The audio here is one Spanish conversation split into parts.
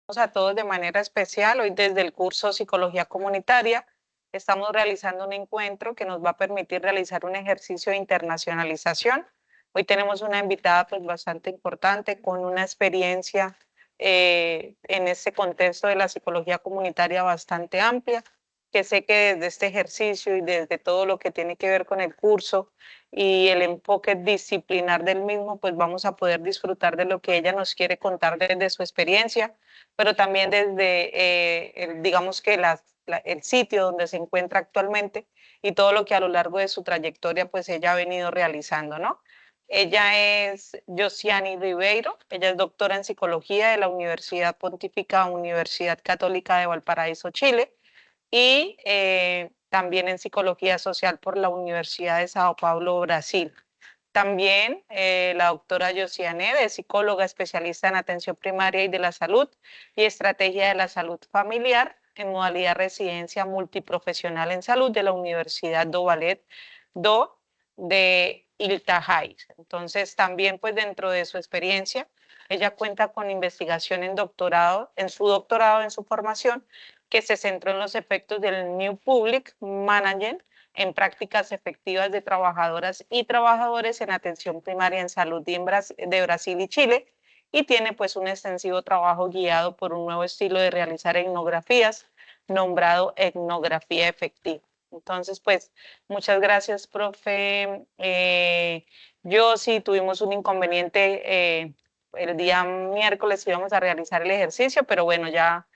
A todos de manera especial. Hoy desde el curso Psicología Comunitaria estamos realizando un encuentro que nos va a permitir realizar un ejercicio de internacionalización. Hoy tenemos una invitada pues bastante importante con una experiencia en este contexto de la psicología comunitaria bastante amplia, que sé que desde este ejercicio y desde todo lo que tiene que ver con el curso y el enfoque disciplinar del mismo, pues vamos a poder disfrutar de lo que ella nos quiere contar desde su experiencia, pero también desde, digamos que el sitio donde se encuentra actualmente y todo lo que a lo largo de su trayectoria pues ella ha venido realizando, ¿no? Ella es Josiane Ribeiro, ella es doctora en psicología de la Universidad Pontífica Universidad Católica de Valparaíso, Chile, y también en psicología social por la Universidad de Sao Paulo, Brasil. También la doctora Josiane, es psicóloga especialista en atención primaria y de la salud y estrategia de la salud familiar en modalidad residencia multiprofesional en salud de la Universidad do Valet do de Iltajais. Entonces, también pues dentro de su experiencia, ella cuenta con investigación en doctorado, en su formación, que se centró en los efectos del New Public Management en prácticas efectivas de trabajadoras y trabajadores en atención primaria en salud de Brasil y Chile, y tiene pues un extensivo trabajo guiado por un nuevo estilo de realizar etnografías nombrado etnografía efectiva. Entonces, pues, muchas gracias, profe. Yo sí tuvimos un inconveniente el día miércoles íbamos a realizar el ejercicio, pero bueno, ya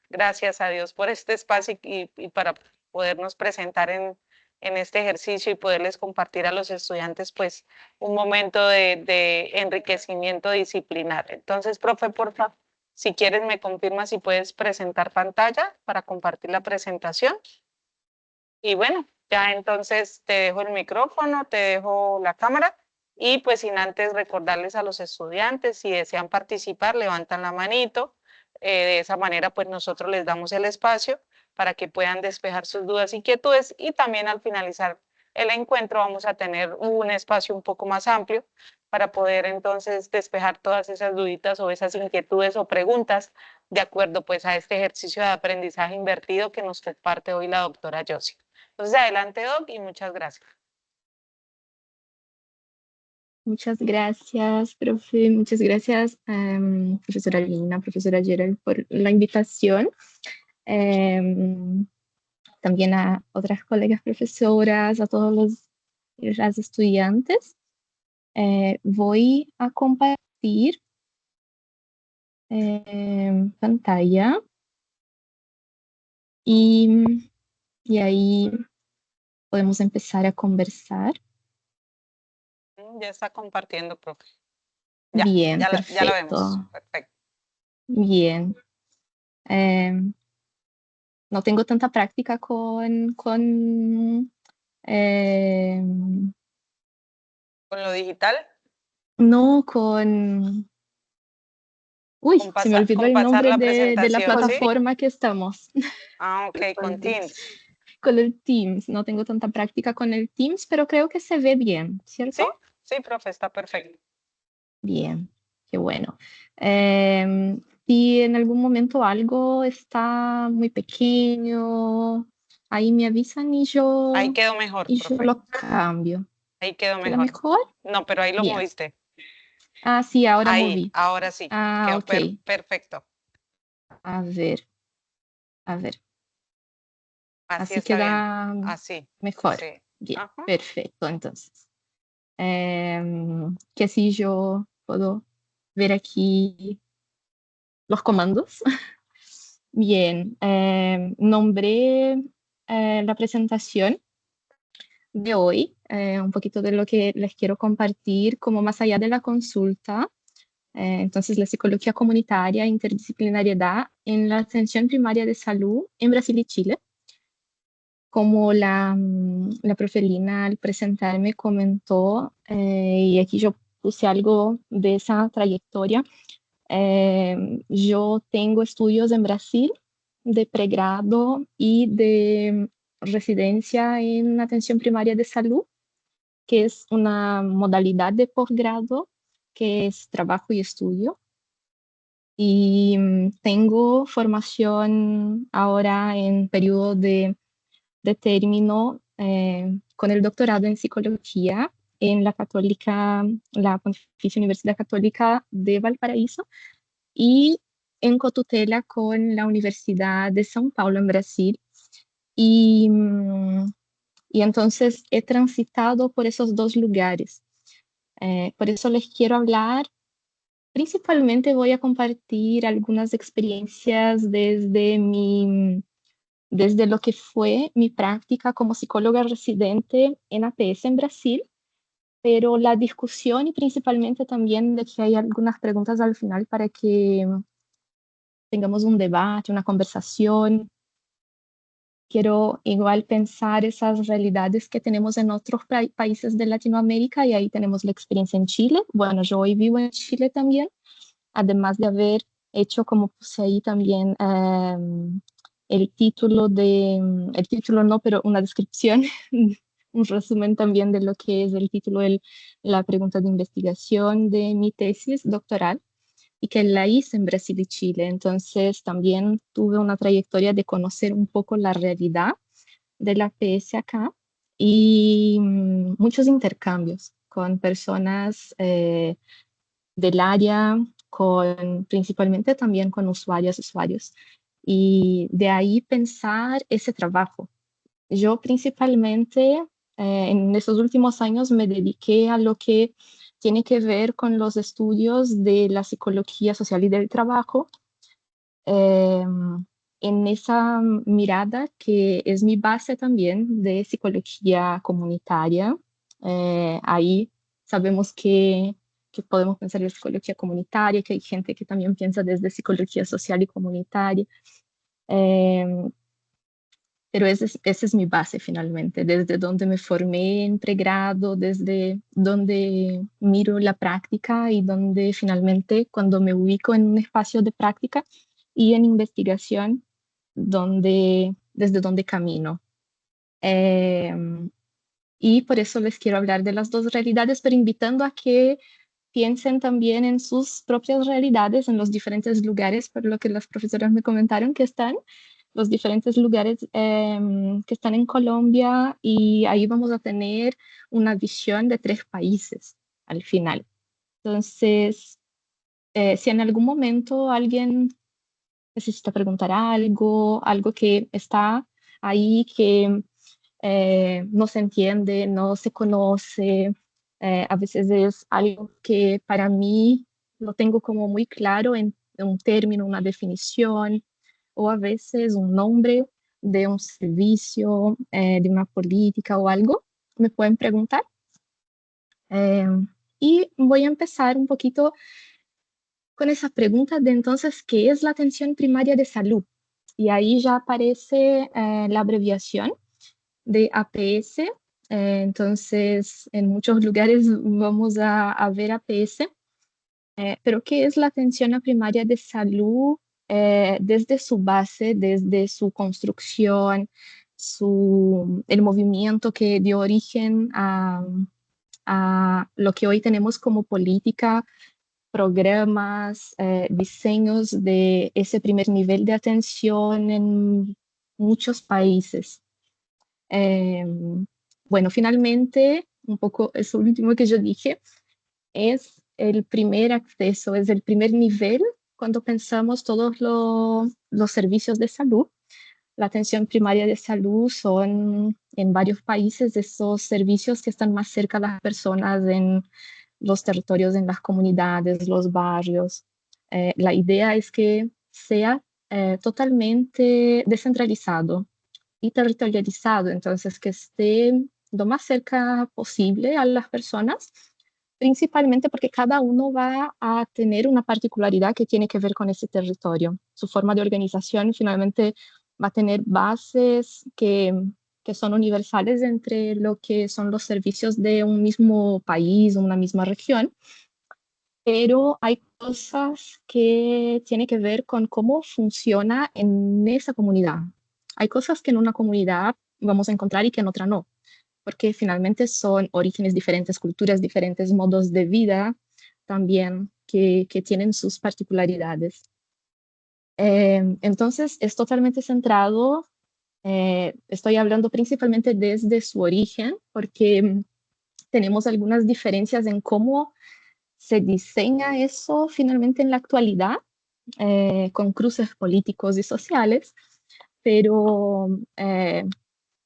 gracias a Dios por este espacio y para podernos presentar en este ejercicio y poderles compartir a los estudiantes pues un momento de enriquecimiento disciplinar. Entonces, profe, por favor, si quieres me confirma si puedes presentar pantalla para compartir la presentación. Y bueno, ya entonces te dejo el micrófono, te dejo la cámara y pues sin antes recordarles a los estudiantes, si desean participar, levantan la manito. De esa manera pues nosotros les damos el espacio para que puedan despejar sus dudas e inquietudes y también al finalizar el encuentro vamos a tener un espacio un poco más amplio para poder entonces despejar todas esas duditas o esas inquietudes o preguntas de acuerdo pues a este ejercicio de aprendizaje invertido que nos comparte hoy la doctora Josie. Entonces, adelante, Doc, y muchas gracias. Muchas gracias, profe. Muchas gracias, profesora Lina, profesora Gerald, por la invitación. También a otras colegas profesoras, a todos las estudiantes. Voy a compartir pantalla y, y ahí podemos empezar a conversar. Ya está compartiendo, profe. Bien, Ya la vemos. perfecto. Perfecto. Bien. No tengo tanta práctica eh, Con lo digital, no con, uy, se me olvidó con el pasar nombre la de la presentación, ¿sí? plataforma que estamos. Ah, ok, con Con, Teams. con el Teams. No tengo tanta práctica con el Teams, pero creo que se ve bien, ¿Sí? ¿cierto? Sí, profe, está perfecto. Bien, qué bueno. Si en algún momento algo está muy pequeño, ahí me avisan Ahí quedó mejor, y yo profe. lo cambio. Ahí quedó ¿Queda mejor. mejor? No, pero ahí lo Bien. moviste. Ah, sí, ahora Ahí, moví. ahora sí. Ah, Quedó ok. perfecto. A ver, a ver. Así Así está bien. queda Así. mejor. Sí. Bien, Ajá. perfecto. Entonces, que si yo puedo ver aquí los comandos. Bien, nombré la presentación de hoy, un poquito de lo que les quiero compartir, como más allá de la consulta. Entonces, la psicología comunitaria, interdisciplinariedad en la atención primaria de salud en Brasil y Chile. Como la profe Lina al presentarme comentó, y aquí yo puse algo de esa trayectoria, yo tengo estudios en Brasil de pregrado y de residencia en atención primaria de salud, que es una modalidad de posgrado que es trabajo y estudio. y tengo formación ahora en periodo de término con el doctorado en psicología en la Católica, la Pontificia Universidad Católica de Valparaíso y en cotutela con la Universidad de São Paulo en Brasil. Y, y entonces he transitado por esos dos lugares. Por eso les quiero hablar. Principalmente voy a compartir algunas experiencias desde lo que fue mi práctica como psicóloga residente en APS en Brasil, pero la discusión y principalmente también de que hay algunas preguntas al final para que tengamos un debate, una conversación. Quiero igual pensar esas realidades que tenemos en otros países de Latinoamérica y ahí tenemos la experiencia en Chile. Bueno, yo hoy vivo en Chile también, además de haber hecho, como puse ahí también, el título no, pero una descripción, un resumen también de lo que es el título, la pregunta de investigación de mi tesis doctoral y que la hice en Brasil y Chile. Entonces también tuve una trayectoria de conocer un poco la realidad de la PS acá y muchos intercambios con personas del área, principalmente también con usuarios. Y de ahí pensar ese trabajo. Yo principalmente en estos últimos años me dediqué a lo que tiene que ver con los estudios de la psicología social y del trabajo, eh, en esa mirada que es mi base también de psicología comunitaria. Ahí sabemos que podemos pensar en psicología comunitaria, que hay gente que también piensa desde psicología social y comunitaria. Eh, pero esa es mi base finalmente, desde donde me formé en pregrado, desde donde miro la práctica y donde finalmente cuando me ubico en un espacio de práctica y en investigación, desde donde camino. Eh, y por eso les quiero hablar de las dos realidades, pero invitando a que piensen también en sus propias realidades, en los diferentes lugares, por lo que las profesoras me comentaron que están, los diferentes lugares que están en Colombia y ahí vamos a tener una visión de 3 países al final. Entonces, si en algún momento alguien necesita preguntar algo que está ahí, que no se entiende, no se conoce. A veces es algo que para mí lo tengo como muy claro en un término, una definición, o a veces un nombre de un servicio, de una política o algo. Me pueden preguntar. Eh, y voy a empezar un poquito con esa pregunta de entonces, ¿qué es la atención primaria de salud? Y ahí ya aparece la abreviación de APS. Entonces, en muchos lugares vamos a ver APS. Pero ¿qué es la atención a primaria de salud desde su base, desde su construcción, el movimiento que dio origen a lo que hoy tenemos como política, programas, diseños de ese primer nivel de atención en muchos países? Eh, bueno, finalmente, un poco eso último que yo dije, es el primer acceso, es el primer nivel cuando pensamos todos los servicios de salud. La atención primaria de salud son en varios países esos servicios que están más cerca a las personas en los territorios, en las comunidades, los barrios. La idea es que sea totalmente descentralizado y territorializado, entonces que esté lo más cerca posible a las personas, principalmente porque cada uno va a tener una particularidad que tiene que ver con ese territorio. Su forma de organización finalmente va a tener bases que son universales entre lo que son los servicios de un mismo país, una misma región, pero hay cosas que tienen que ver con cómo funciona en esa comunidad. Hay cosas que en una comunidad vamos a encontrar y que en otra no, porque finalmente son orígenes diferentes, culturas diferentes, modos de vida también que tienen sus particularidades. Entonces, es totalmente centrado, estoy hablando principalmente desde su origen, porque tenemos algunas diferencias en cómo se diseña eso finalmente en la actualidad, con cruces políticos y sociales, pero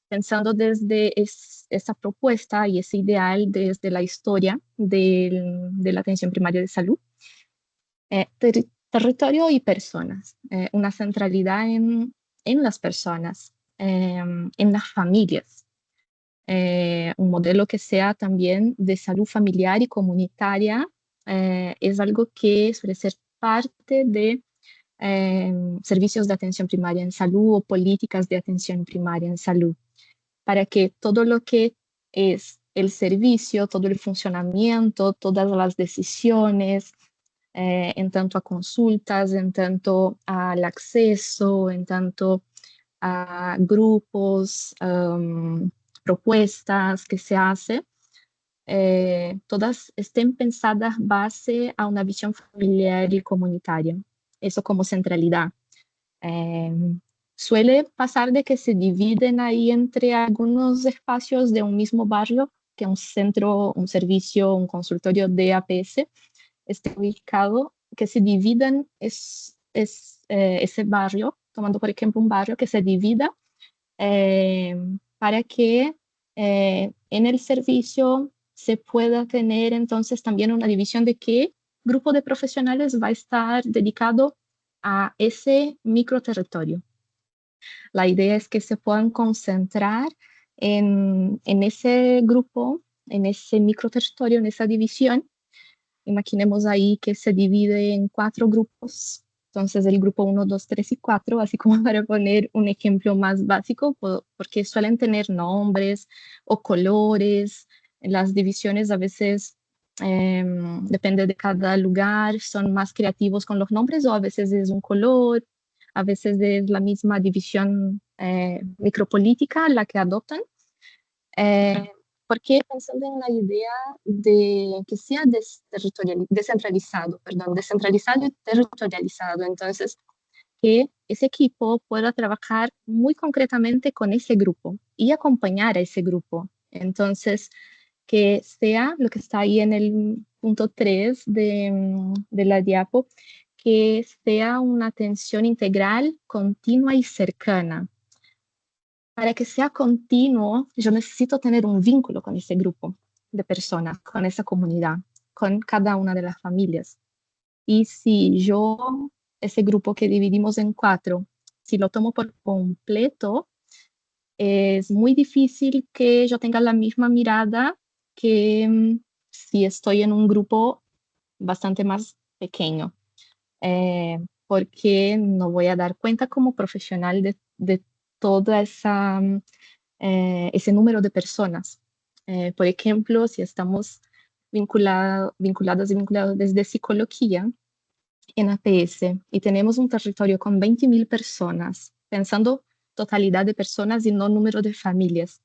pensando desde esa propuesta y ese ideal desde la historia de la atención primaria de salud, territorio y personas, una centralidad en las personas, en las familias, un modelo que sea también de salud familiar y comunitaria, es algo que suele ser parte de servicios de atención primaria en salud o políticas de atención primaria en salud, para que todo lo que es el servicio, todo el funcionamiento, todas las decisiones, en tanto a consultas, en tanto al acceso, en tanto a grupos, propuestas que se hace, todas estén pensadas base a una visión familiar y comunitaria. Eso como centralidad. Eh, Suele pasar de que se dividen ahí entre algunos espacios de un mismo barrio, que un centro, un servicio, un consultorio de APS esté ubicado, que se dividan ese barrio, tomando por ejemplo un barrio que se divida, eh, para que en el servicio se pueda tener entonces también una división de qué grupo de profesionales va a estar dedicado a ese microterritorio. La idea es que se puedan concentrar en ese grupo, en ese microterritorio, en esa división. Imaginemos ahí que se divide en 4 grupos. Entonces, el grupo 1, 2, 3 y 4, así como para poner un ejemplo más básico, porque suelen tener nombres o colores. Las divisiones a veces, depende de cada lugar, son más creativos con los nombres o a veces es un color, a veces es la misma división micropolítica la que adoptan. Eh, Porque pensando en la idea de que sea descentralizado, perdón, descentralizado y territorializado, entonces que ese equipo pueda trabajar muy concretamente con ese grupo y acompañar a ese grupo. Entonces, que sea lo que está ahí en el punto 3 de la diapo, que sea una atención integral, continua y cercana. Para que sea continuo, yo necesito tener un vínculo con ese grupo de personas, con esa comunidad, con cada una de las familias. Y si yo, ese grupo que dividimos en 4, si lo tomo por completo, es muy difícil que yo tenga la misma mirada que si estoy en un grupo bastante más pequeño, porque no voy a dar cuenta como profesional de toda esa ese número de personas. Por ejemplo, si estamos vinculados y vinculados desde psicología en APS y tenemos un territorio con 20.000 personas, pensando totalidad de personas y no número de familias.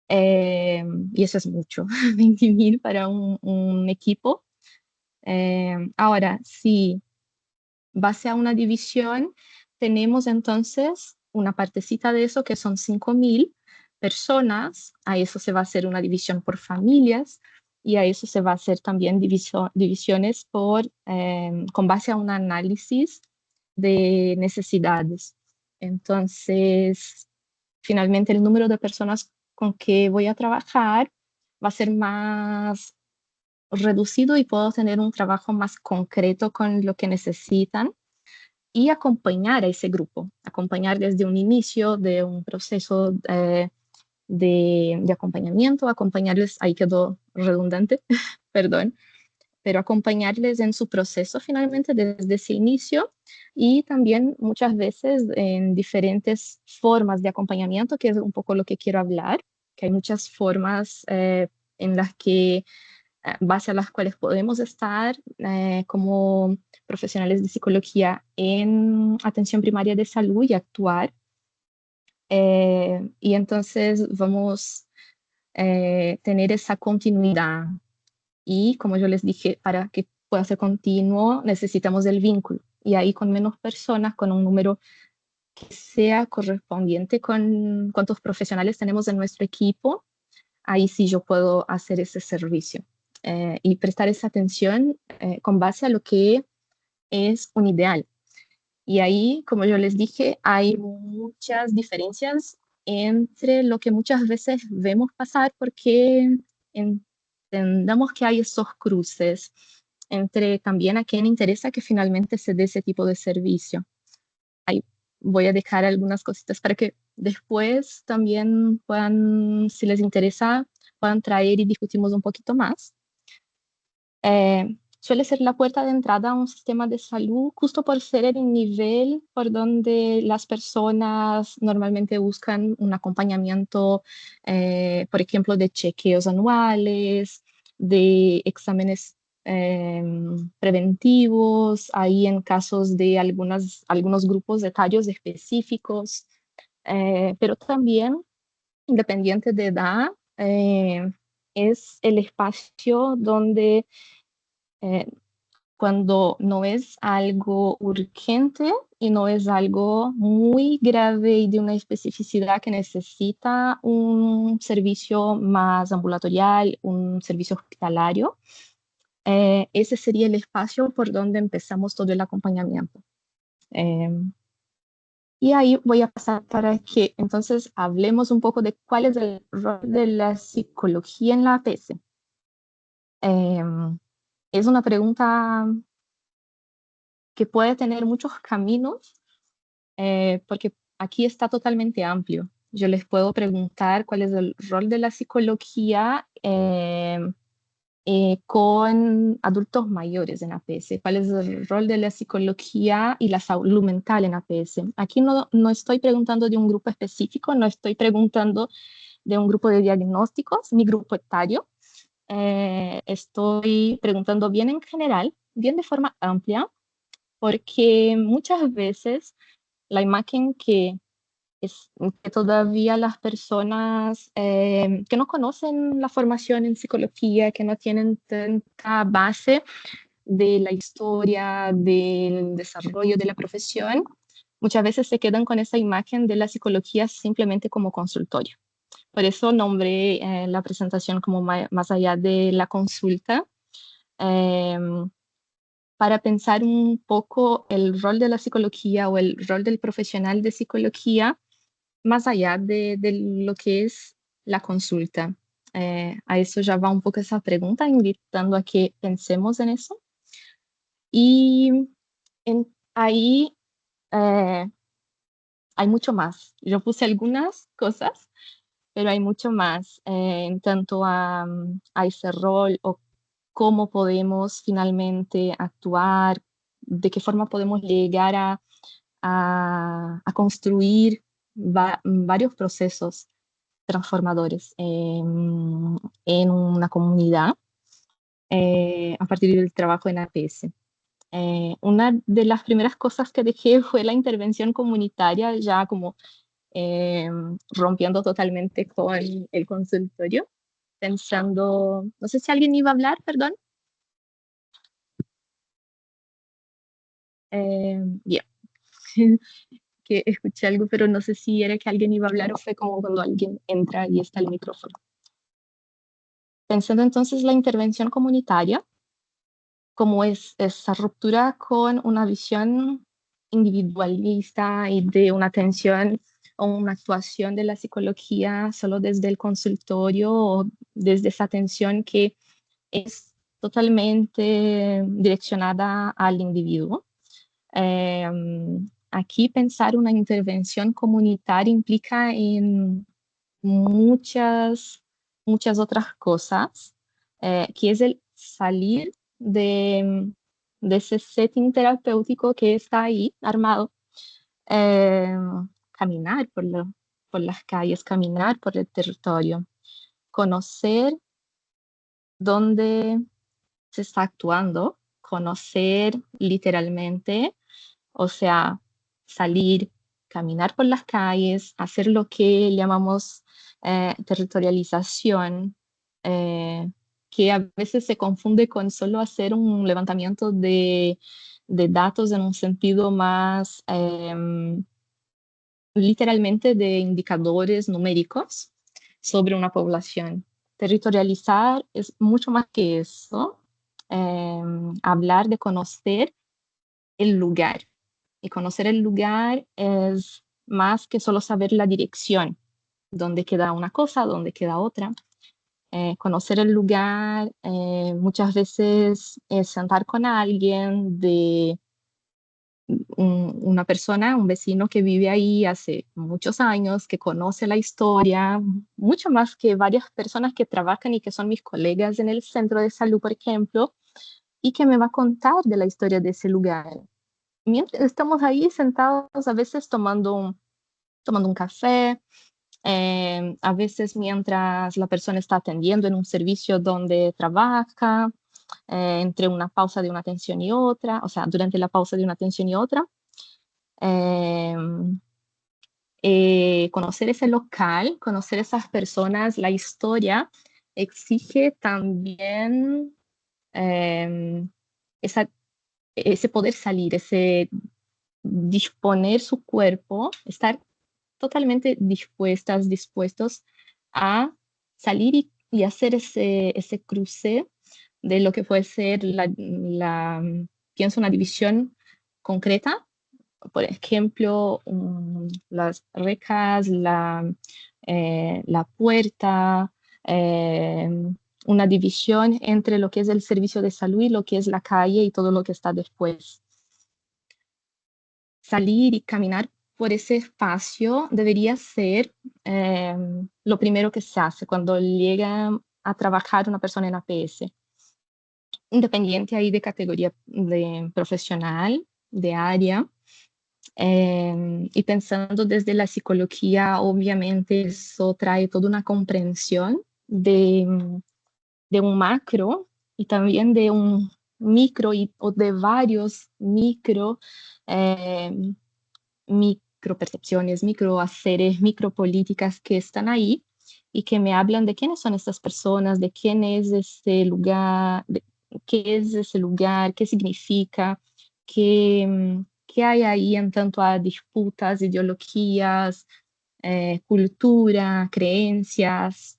Y eso es mucho, 20.000 para un equipo. Ahora, si base a una división, tenemos entonces una partecita de eso que son 5.000 personas, a eso se va a hacer una división por familias y a eso se va a hacer también divisiones con base a un análisis de necesidades. Entonces, finalmente el número de personas con que voy a trabajar va a ser más reducido y puedo tener un trabajo más concreto con lo que necesitan y acompañar a ese grupo, acompañar desde un inicio de un proceso de acompañamiento, acompañarles, ahí quedó redundante, perdón, pero acompañarles en su proceso finalmente desde ese inicio y también muchas veces en diferentes formas de acompañamiento, que es un poco lo que quiero hablar, que hay muchas formas en las que base a las cuales podemos estar como profesionales de psicología en atención primaria de salud y actuar. Y entonces vamos a tener esa continuidad. Y como yo les dije, para que pueda ser continuo, necesitamos el vínculo. Y ahí con menos personas, con un número que sea correspondiente con cuántos profesionales tenemos en nuestro equipo, ahí sí yo puedo hacer ese servicio y prestar esa atención con base a lo que es un ideal. Y ahí, como yo les dije, hay muchas diferencias entre lo que muchas veces vemos pasar porque entendamos que hay esos cruces entre también a quién interesa que finalmente se dé ese tipo de servicio. Ahí voy a dejar algunas cositas para que después también puedan, si les interesa, puedan traer y discutimos un poquito más. Suele ser la puerta de entrada a un sistema de salud justo por ser el nivel por donde las personas normalmente buscan un acompañamiento, por ejemplo, de chequeos anuales, de exámenes preventivos, ahí en casos de algunos grupos de tallos específicos, pero también, independiente de edad, es el espacio donde eh, cuando no es algo urgente y no es algo muy grave y de una especificidad que necesita un servicio más ambulatorial, un servicio hospitalario, ese sería el espacio por donde empezamos todo el acompañamiento. Eh, y ahí voy a pasar para que entonces hablemos un poco de cuál es el rol de la psicología en la APS. Eh, es una pregunta que puede tener muchos caminos, porque aquí está totalmente amplio. Yo les puedo preguntar cuál es el rol de la psicología con adultos mayores en APS, cuál es el rol de la psicología y la salud mental en APS. Aquí no estoy preguntando de un grupo específico, no estoy preguntando de un grupo de diagnósticos, mi grupo etario. Estoy preguntando bien en general, bien de forma amplia, porque muchas veces la imagen que es que todavía las personas que no conocen la formación en psicología, que no tienen tanta base de la historia, del desarrollo de la profesión, muchas veces se quedan con esa imagen de la psicología simplemente como consultorio. Por eso nombré la presentación como más allá de la consulta. Eh, para pensar un poco el rol de la psicología o el rol del profesional de psicología más allá de lo que es la consulta. A eso ya va un poco esa pregunta, invitando a que pensemos en eso. Y ahí hay mucho más. Yo puse algunas cosas, pero hay mucho más en tanto a ese rol o cómo podemos finalmente actuar, de qué forma podemos llegar a construir varios procesos transformadores en una comunidad a partir del trabajo en APS. Una de las primeras cosas que dejé fue la intervención comunitaria, ya como eh, rompiendo totalmente con el consultorio, pensando, no sé si alguien iba a hablar, perdón. Bien, que escuché algo, pero no sé si era que alguien iba a hablar o fue como cuando alguien entra y está el micrófono. Pensando entonces la intervención comunitaria, como es esa ruptura con una visión individualista y de una atención o una actuación de la psicología solo desde el consultorio o desde esa atención que es totalmente direccionada al individuo. Eh, Aquí pensar una intervención comunitaria implica en muchas otras cosas, que es el salir de ese setting terapéutico que está ahí armado, eh, caminar por las calles, caminar por el territorio, conocer dónde se está actuando, conocer literalmente, o sea, salir, caminar por las calles, hacer lo que llamamos territorialización, que a veces se confunde con solo hacer un levantamiento de datos en un sentido más literalmente de indicadores numéricos sobre una población. Territorializar es mucho más que eso. Hablar de conocer el lugar. Y conocer el lugar es más que solo saber la dirección, dónde queda una cosa, dónde queda otra. Conocer el lugar muchas veces es sentar con alguien de una persona, un vecino que vive ahí hace muchos años, que conoce la historia, mucho más que varias personas que trabajan y que son mis colegas en el centro de salud, por ejemplo, y que me va a contar de la historia de ese lugar. Mientras estamos ahí sentados, a veces tomando un café, a veces mientras la persona está atendiendo en un servicio donde trabaja, entre una pausa de una atención y otra, o sea, durante la pausa de una atención y otra. Eh, Conocer ese local, conocer esas personas, la historia, exige también eh, esa, ese poder salir, ese disponer su cuerpo, estar totalmente dispuestas, dispuestos a salir y hacer ese cruce de lo que puede ser pienso, una división concreta, por ejemplo, las rejas, la puerta, eh, una división entre lo que es el servicio de salud y lo que es la calle y todo lo que está después. Salir y caminar por ese espacio debería ser lo primero que se hace cuando llega a trabajar una persona en APS, independiente ahí de categoría de profesional, de área. Y pensando desde la psicología, obviamente eso trae toda una comprensión de un macro y también de un micro o de varios eh, micropercepciones, microhaceres, micropolíticas que están ahí y que me hablan de quiénes son estas personas, de quién es ese lugar, de qué es ese lugar, qué significa, qué hay ahí en tanto a disputas, ideologías, cultura, creencias,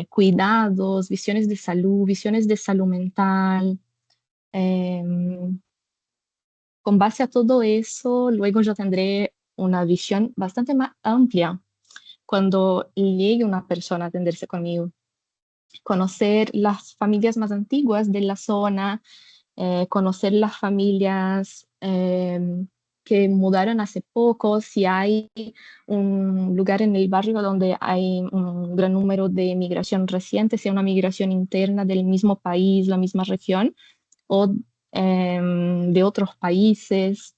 cuidados, visiones de salud mental. Con base a todo eso, luego yo tendré una visión bastante más amplia cuando llegue una persona a atenderse conmigo. Conocer las familias más antiguas de la zona, conocer las familias que mudaron hace poco, si hay un lugar en el barrio donde hay un gran número de migración reciente, sea una migración interna del mismo país, la misma región, o de otros países,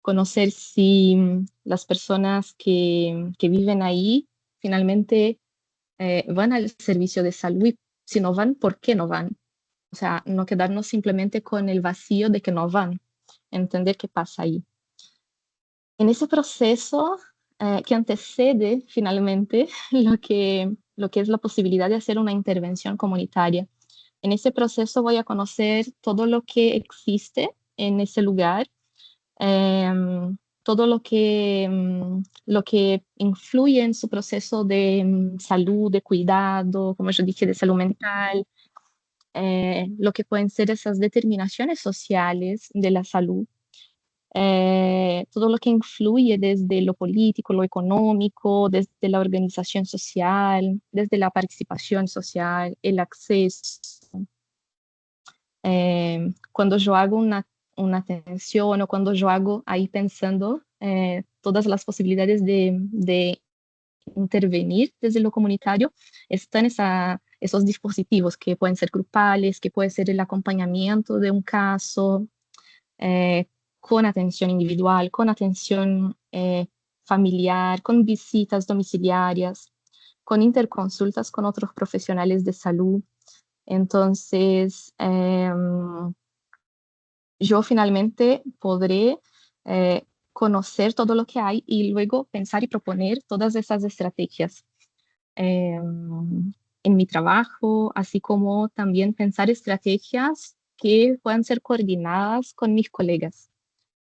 conocer si las personas que viven ahí finalmente van al servicio de salud y si no van, ¿por qué no van? O sea, no quedarnos simplemente con el vacío de que no van, entender qué pasa ahí. En ese proceso que antecede finalmente lo que es la posibilidad de hacer una intervención comunitaria. En ese proceso voy a conocer todo lo que existe en ese lugar, todo lo que influye en su proceso de salud, de cuidado, como yo dije, de salud mental, lo que pueden ser esas determinaciones sociales de la salud, todo lo que influye desde lo político, lo económico, desde la organización social, desde la participación social, el acceso. Cuando yo hago una atención o cuando yo hago ahí pensando todas las posibilidades de intervenir desde lo comunitario, están esos dispositivos que pueden ser grupales, que puede ser el acompañamiento de un caso, eh, con atención individual, con atención familiar, con visitas domiciliarias, con interconsultas con otros profesionales de salud. Entonces, yo finalmente podré conocer todo lo que hay y luego pensar y proponer todas esas estrategias. en mi trabajo, así como también pensar estrategias que puedan ser coordinadas con mis colegas.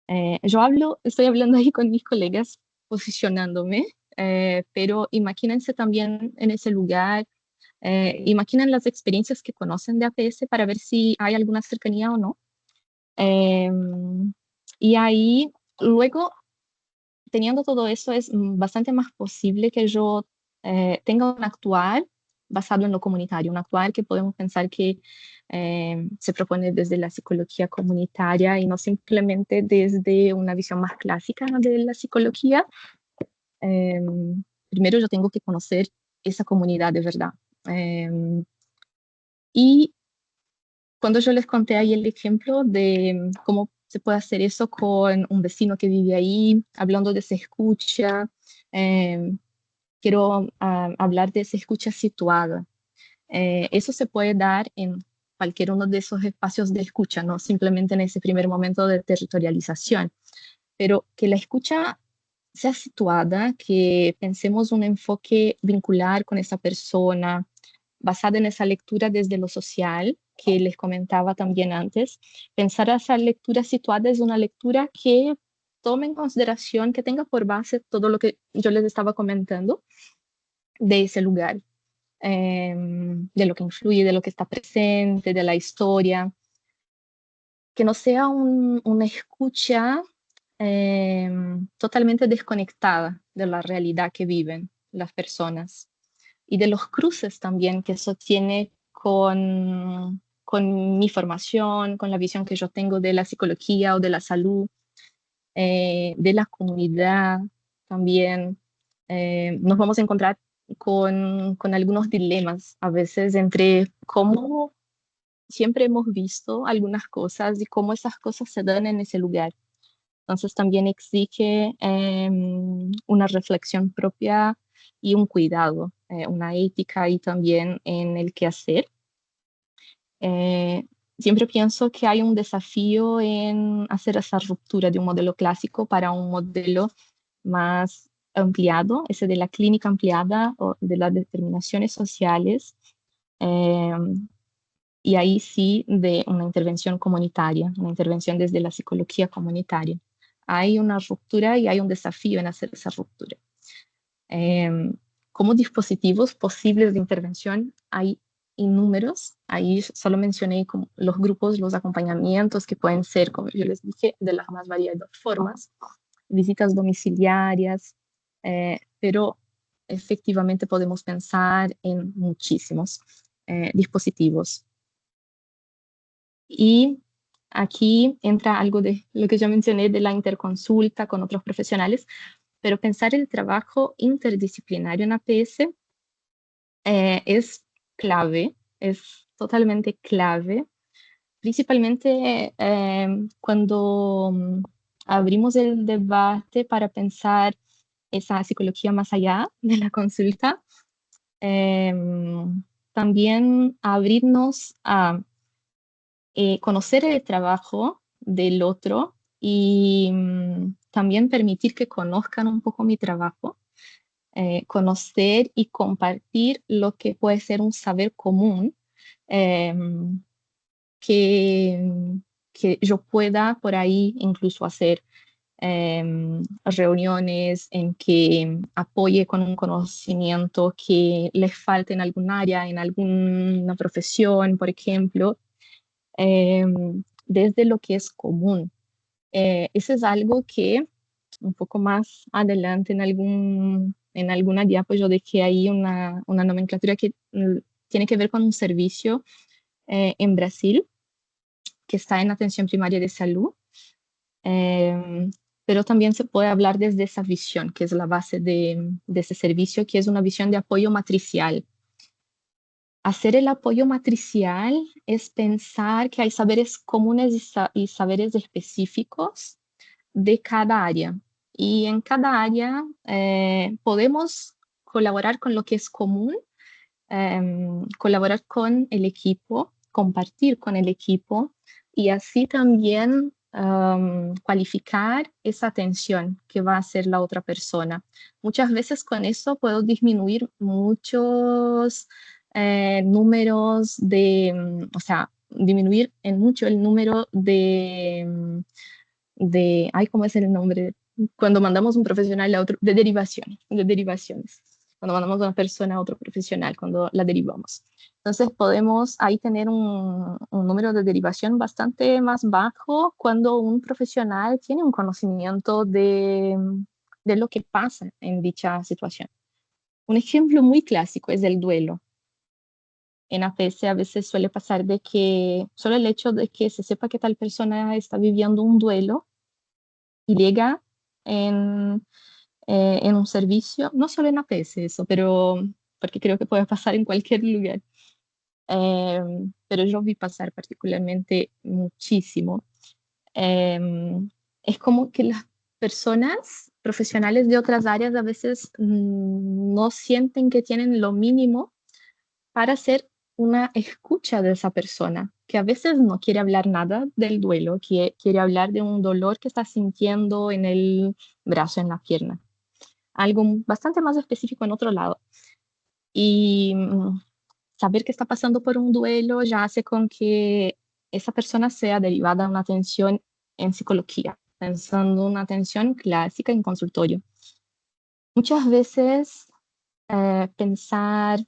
Estoy hablando ahí con mis colegas, posicionándome, pero imagínense también en ese lugar, imaginen las experiencias que conocen de APS para ver si hay alguna cercanía o no. Y ahí, luego, teniendo todo eso, es bastante más posible que yo tenga un actuar basado en lo comunitario, un actuar que podemos pensar que se propone desde la psicología comunitaria y no simplemente desde una visión más clásica de la psicología. Primero yo tengo que conocer esa comunidad de verdad. Y cuando yo les conté ahí el ejemplo de cómo se puede hacer eso con un vecino que vive ahí, hablando de esa escucha, quiero hablar de esa escucha situada. Eso se puede dar en cualquier uno de esos espacios de escucha, no simplemente en ese primer momento de territorialización, pero que la escucha sea situada, que pensemos un enfoque vincular con esa persona, basada en esa lectura desde lo social que les comentaba también antes. Pensar esa lectura situada es una lectura que tome en consideración, que tenga por base todo lo que yo les estaba comentando de ese lugar, de lo que influye, de lo que está presente, de la historia, que no sea una escucha totalmente desconectada de la realidad que viven las personas y de los cruces también que eso tiene con mi formación, con la visión que yo tengo de la psicología o de la salud, de la comunidad también. Nos vamos a encontrar con algunos dilemas a veces entre cómo siempre hemos visto algunas cosas y cómo esas cosas se dan en ese lugar. Entonces también exige una reflexión propia y un cuidado, una ética y también en el qué hacer. Siempre pienso que hay un desafío en hacer esa ruptura de un modelo clásico para un modelo más ampliado, ese de la clínica ampliada o de las determinaciones sociales, eh, y ahí sí de una intervención comunitaria, una intervención desde la psicología comunitaria. Hay una ruptura y hay un desafío en hacer esa ruptura. Como dispositivos posibles de intervención hay innúmeros. Ahí solo mencioné como los grupos, los acompañamientos que pueden ser, como yo les dije, de las más variadas formas, visitas domiciliarias, pero efectivamente podemos pensar en muchísimos dispositivos. Y aquí entra algo de lo que ya mencioné de la interconsulta con otros profesionales, pero pensar el trabajo interdisciplinario en APS es clave, es totalmente clave, principalmente cuando abrimos el debate para pensar esa psicología más allá de la consulta, también abrirnos a conocer el trabajo del otro y también permitir que conozcan un poco mi trabajo, conocer y compartir lo que puede ser un saber común que, que yo pueda por ahí incluso hacer reuniones en que apoye con un conocimiento que les falte en algún área, en alguna profesión, por ejemplo, desde lo que es común. Eso es algo que un poco más adelante en alguna diapo yo dejé ahí una nomenclatura que tiene que ver con un servicio en Brasil que está en atención primaria de salud, eh, pero también se puede hablar desde esa visión, que es la base de ese servicio, que es una visión de apoyo matricial. Hacer el apoyo matricial es pensar que hay saberes comunes y saberes específicos de cada área. Y en cada área podemos colaborar con lo que es común, colaborar con el equipo, compartir con el equipo y así también cualificar esa atención que va a hacer la otra persona. Muchas veces con eso puedo disminuir muchos números o sea, disminuir en mucho el número ay, ¿cómo es el nombre? Cuando mandamos un profesional a otro, de derivaciones. Cuando mandamos a una persona a otro profesional, cuando la derivamos. Entonces podemos ahí tener un número de derivación bastante más bajo cuando un profesional tiene un conocimiento de lo que pasa en dicha situación. Un ejemplo muy clásico es el duelo. En APS a veces suele pasar de que solo el hecho de que se sepa que tal persona está viviendo un duelo y llega en, en un servicio, no solo en APS eso, pero porque creo que puede pasar en cualquier lugar. Eh, pero yo vi pasar particularmente muchísimo. Eh, es como que las personas profesionales de otras áreas a veces no sienten que tienen lo mínimo para hacer una escucha de esa persona, que a veces no quiere hablar nada del duelo, que quiere hablar de un dolor que está sintiendo en el brazo, en la pierna, algo bastante más específico en otro lado. Y saber que está pasando por un duelo ya hace con que esa persona sea derivada a una atención en psicología, pensando una atención clásica en consultorio. Muchas veces pensar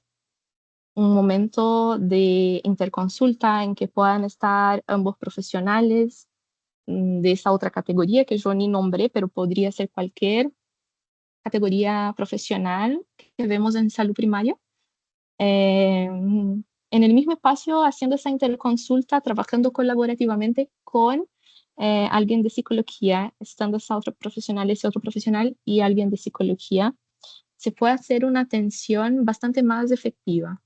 un momento de interconsulta en que puedan estar ambos profesionales de esa otra categoría que yo ni nombré, pero podría ser cualquier categoría profesional que vemos en salud primaria. En el mismo espacio, haciendo esa interconsulta, trabajando colaborativamente con alguien de psicología, estando esa otro profesional, ese otro profesional y alguien de psicología, se puede hacer una atención bastante más efectiva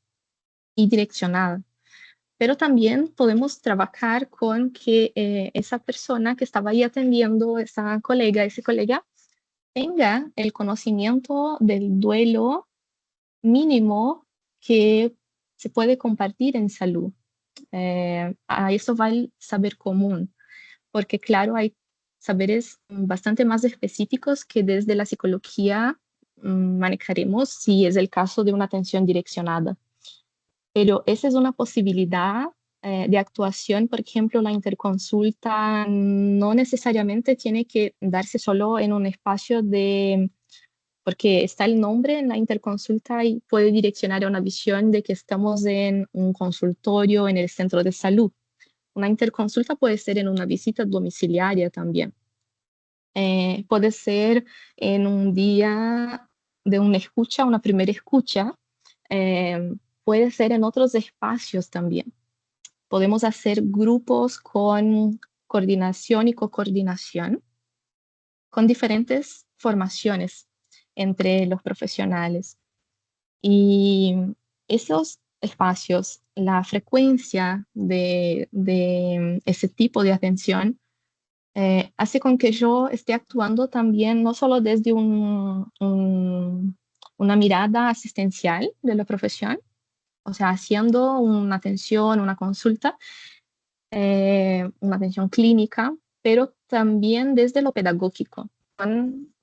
y direccionada. Pero también podemos trabajar con que esa persona que estaba ahí atendiendo, esa colega, ese colega, tenga el conocimiento del duelo mínimo que se puede compartir en salud. A eso va el saber común, porque claro, hay saberes bastante más específicos que desde la psicología manejaremos si es el caso de una atención direccionada. Pero esa es una posibilidad de actuación. Por ejemplo, la interconsulta no necesariamente tiene que darse solo en un espacio porque está el nombre en la interconsulta y puede direccionar a una visión de que estamos en un consultorio en el centro de salud. Una interconsulta puede ser en una visita domiciliaria también. Puede ser en un día de una escucha, una primera escucha. Eh, puede ser en otros espacios también. Podemos hacer grupos con coordinación y co-coordinación, con diferentes formaciones entre los profesionales. Y esos espacios, la frecuencia de ese tipo de atención, hace con que yo esté actuando también no solo desde una mirada asistencial de la profesión, o sea, haciendo una atención, una consulta, una atención clínica, pero también desde lo pedagógico, con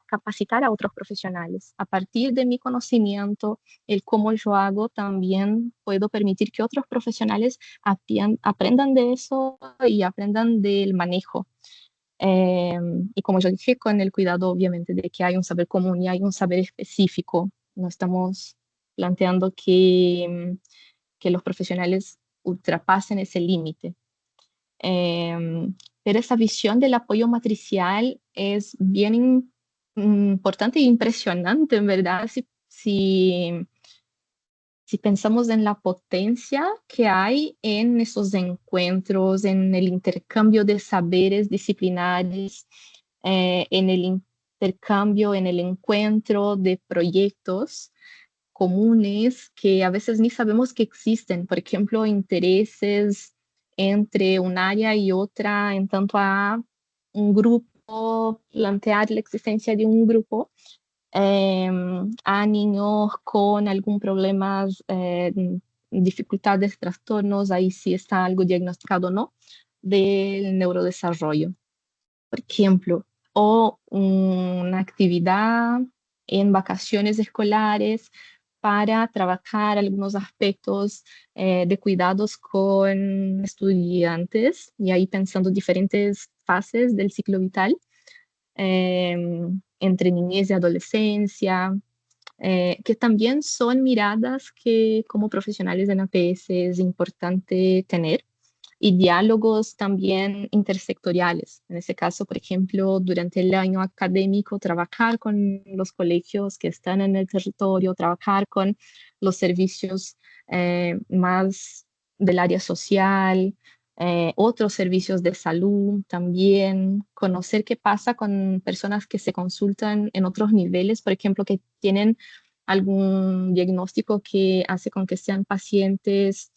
capacitar a otros profesionales. A partir de mi conocimiento, el cómo yo hago, también puedo permitir que otros profesionales aprendan de eso y aprendan del manejo. Eh, y como yo dije, con el cuidado obviamente de que hay un saber común y hay un saber específico. No estamos planteando que los profesionales ultrapasen ese límite. Pero esa visión del apoyo matricial es bien importante e impresionante, en verdad, si pensamos en la potencia que hay en esos encuentros, en el intercambio de saberes disciplinares, en el intercambio, en el encuentro de proyectos comunes que a veces ni sabemos que existen. Por ejemplo, intereses entre un área y otra en tanto a un grupo, plantear la existencia de un grupo a niños con algún problema, dificultades, trastornos, ahí sí está algo diagnosticado o no, del neurodesarrollo, por ejemplo, o una actividad en vacaciones escolares para trabajar algunos aspectos de cuidados con estudiantes y ahí pensando diferentes fases del ciclo vital, entre niñez y adolescencia, que también son miradas que como profesionales en APS es importante tener y diálogos también intersectoriales. En ese caso, por ejemplo, durante el año académico, trabajar con los colegios que están en el territorio, trabajar con los servicios más del área social, otros servicios de salud también, conocer qué pasa con personas que se consultan en otros niveles, por ejemplo, que tienen algún diagnóstico que hace con que sean pacientes